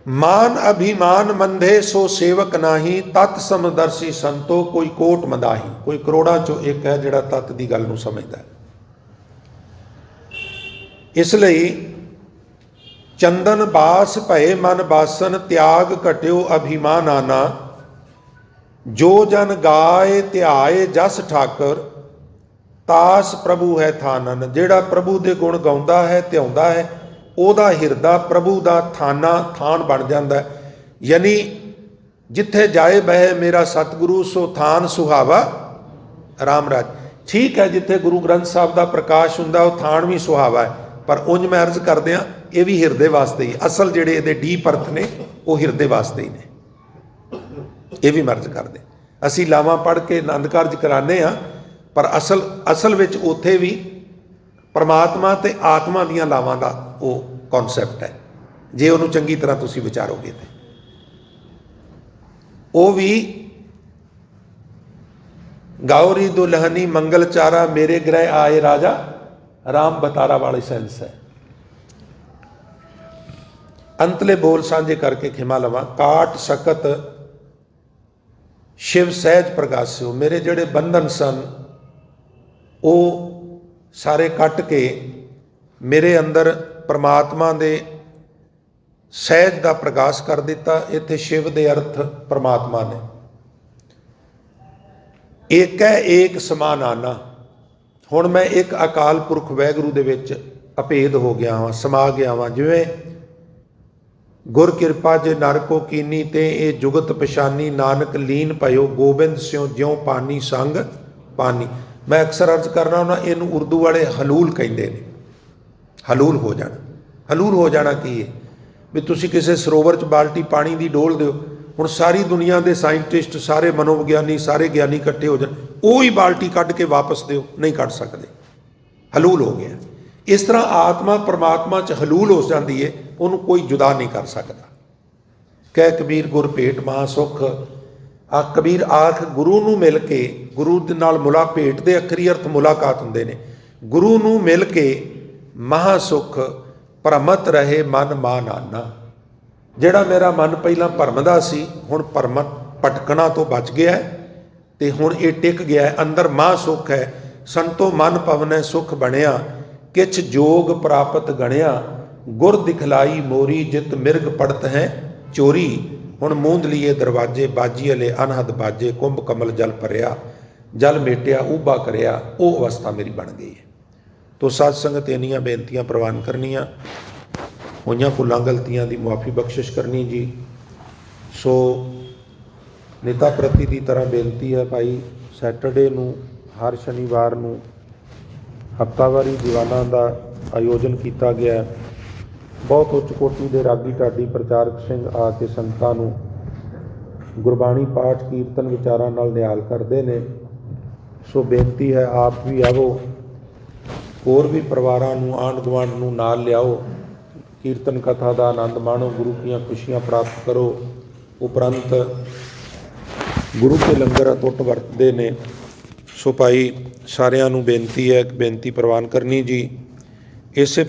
मान अभिमान मंधे सो सेवक नाही, तत् समदर्शी संतो कोई कोट मदाही। कोई करोड़ा चो एक है जिहड़ा तत् दी गल नूं समझदा है। इसलिए चंदन बास भये मन बासन, त्याग घट्यो अभिमान आना। जो जन गाए ध्याए जस ठाकर, तास प्रभु है थानन। जिहड़ा प्रभु दे गुण गाउंदा है ध्याउंदा है, ਉਹਦਾ ਹਿਰਦਾ ਪ੍ਰਭੂ ਦਾ ਥਾਨਾ ਥਾਨ ਬਣ ਜਾਂਦਾ ਹੈ। ਯਾਨੀ ਜਿੱਥੇ ਜਾਏ ਬਹਿ ਮੇਰਾ ਸਤਿਗੁਰੂ, ਸੋ ਥਾਨ ਸੁਹਾਵਾ ਰਾਮ ਰਾਜ। ਠੀਕ ਹੈ, ਜਿੱਥੇ ਗੁਰੂ ਗ੍ਰੰਥ ਸਾਹਿਬ ਦਾ ਪ੍ਰਕਾਸ਼ ਹੁੰਦਾ ਉਹ ਥਾਨ ਵੀ ਸੁਹਾਵਾ ਹੈ, ਪਰ ਉਂਝ ਮੈਂ ਅਰਜ਼ ਕਰਦੇ ਹਾਂ ਇਹ ਵੀ ਹਿਰਦੇ ਵਾਸਤੇ ਹੀ। ਅਸਲ ਜਿਹੜੇ ਇਹਦੇ ਡੀਪ ਅਰਥ ਨੇ ਉਹ ਹਿਰਦੇ ਵਾਸਤੇ ਹੀ ਨੇ। ਇਹ ਵੀ ਮਰਜ਼ ਕਰਦੇ। ਅਸੀਂ ਲਾਵਾਂ ਪੜ੍ਹ ਕੇ ਆਨੰਦ ਕਾਰਜ ਕਰਾਉਂਦੇ ਹਾਂ, ਪਰ ਅਸਲ ਵਿੱਚ ਉੱਥੇ ਵੀ ਪਰਮਾਤਮਾ ਤੇ ਆਤਮਾ ਦੀਆਂ ਲਾਵਾਂ ਦਾ ਉਹ ਕਨਸੈਪਟ ਹੈ। ਜੇ ਉਹਨੂੰ ਚੰਗੀ ਤਰ੍ਹਾਂ ਤੁਸੀਂ ਵਿਚਾਰੋਗੇ ਤੇ ਉਹ ਵੀ ਗੌਰੀ ਦੁਲਹਨੀ ਮੰਗਲ ਚਾਰਾ, ਮੇਰੇ ਗ੍ਰਹਿ ਆਏ ਰਾਜਾ ਰਾਮ ਬਤਾਰਾ ਵਾਲੀ ਸੈਂਸ ਹੈ। ਅੰਤਲੇ ਬੋਲ ਸਾਂਝੇ ਕਰਕੇ ਖਿਮਾ ਲਵਾਂ। ਕਾਟ ਸਕਤ ਸ਼ਿਵ ਸਹਿਜ ਪ੍ਰਗਾਸਿਓ। ਮੇਰੇ ਜਿਹੜੇ ਬੰਧਨ ਸਨ ਉਹ ਸਾਰੇ ਕੱਟ ਕੇ ਮੇਰੇ ਅੰਦਰ ਪਰਮਾਤਮਾ ਦੇ ਸਹਿਜ ਦਾ ਪ੍ਰਕਾਸ਼ ਕਰ ਦਿੱਤਾ। ਇੱਥੇ ਸ਼ਿਵ ਦੇ ਅਰਥ ਪਰਮਾਤਮਾ ਨੇ। ਏਕ ਹੈ ਏਕ ਸਮਾਨਾਨਾ। ਹੁਣ ਮੈਂ ਇੱਕ ਅਕਾਲ ਪੁਰਖ ਵਾਹਿਗੁਰੂ ਦੇ ਵਿੱਚ ਅਭੇਦ ਹੋ ਗਿਆ ਹਾਂ, ਸਮਾ ਗਿਆ ਹਾਂ। ਜਿਵੇਂ गुर कृपा जे नर को कीनी ते ए जुगत पछानी नानक लीन पयो गोबिंद स्यों ज्यों पानी संग पानी। मैं अक्सर अर्ज करना हुंदा इनू उर्दू वाले हलूल कहते हैं। हलूल हो जाना, हलूल हो जाना की है भी तुसी किसी सरोवर च बाल्टी पानी की डोल दो, हुण सारी दुनिया के साइंटिस्ट सारे मनोविग्यानी सारे ज्ञानी इकट्ठे हो जाए वो ही बाल्टी कढ़ के वापस दो, नहीं कढ़ सकते, हलूल हो गया। इस तरह आत्मा परमात्मा च हलूल हो जाती है, उन्होंने कोई जुदा नहीं कर सकता। कह कबीर गुर भेट महा सुख। आ कबीर आख गुरु नूं मिल के, गुरु दे नाल मुला भेट दे अखरी अर्थ मुलाकात हुंदे ने। गुरु नूं मिल के महा सुख भरमत रहे मन मानाना। जिहड़ा मेरा मन पहला भरमदा सी हुण भरमत भटकना तो बच गया ते हुण ये टिक गया है, अंदर महा सुख है। संतो मन पवनै सुख बणिया किछ जोग प्राप्त गणिया गुर दिखलाई मोरी जित मिर्ग पड़त है चोरी। हुण मूंद लिए दरवाजे बाजी अले अनहद बाजे कुंभ कमल जल भरिया जल मेटिया ऊबा करिया, वो अवस्था मेरी बन गई है। तो साध संगत इन्नियां बेनतियां प्रवान करनियां, होइयां भुलां गलतियां दी मुआफ़ी बख्शिश करनी जी। सो नेता प्रति की तरह बेनती है भाई, सैटरडे नूं हर शनिवार नूं हफ्तावारी दीवाना का आयोजन किया गया। बहुत उच्च कोटि के रागी ढाडी प्रचारक सिंह आके संतां नूं गुरबाणी पाठ कीर्तन विचारां नाल निहाल करते हैं। सो बेनती है आप भी आवो, होर भी परिवारां नूं आंढ गुआंढ नूं नाल लियाओ, कीर्तन कथा का आनंद माणो, गुरु की खुशियां प्राप्त करो। उपरंत गुरु के लंगर अटुट वरतते ने। सो भाई सारिਆਂ ਨੂੰ बेनती है, बेनती प्रवान करनी जी। इसे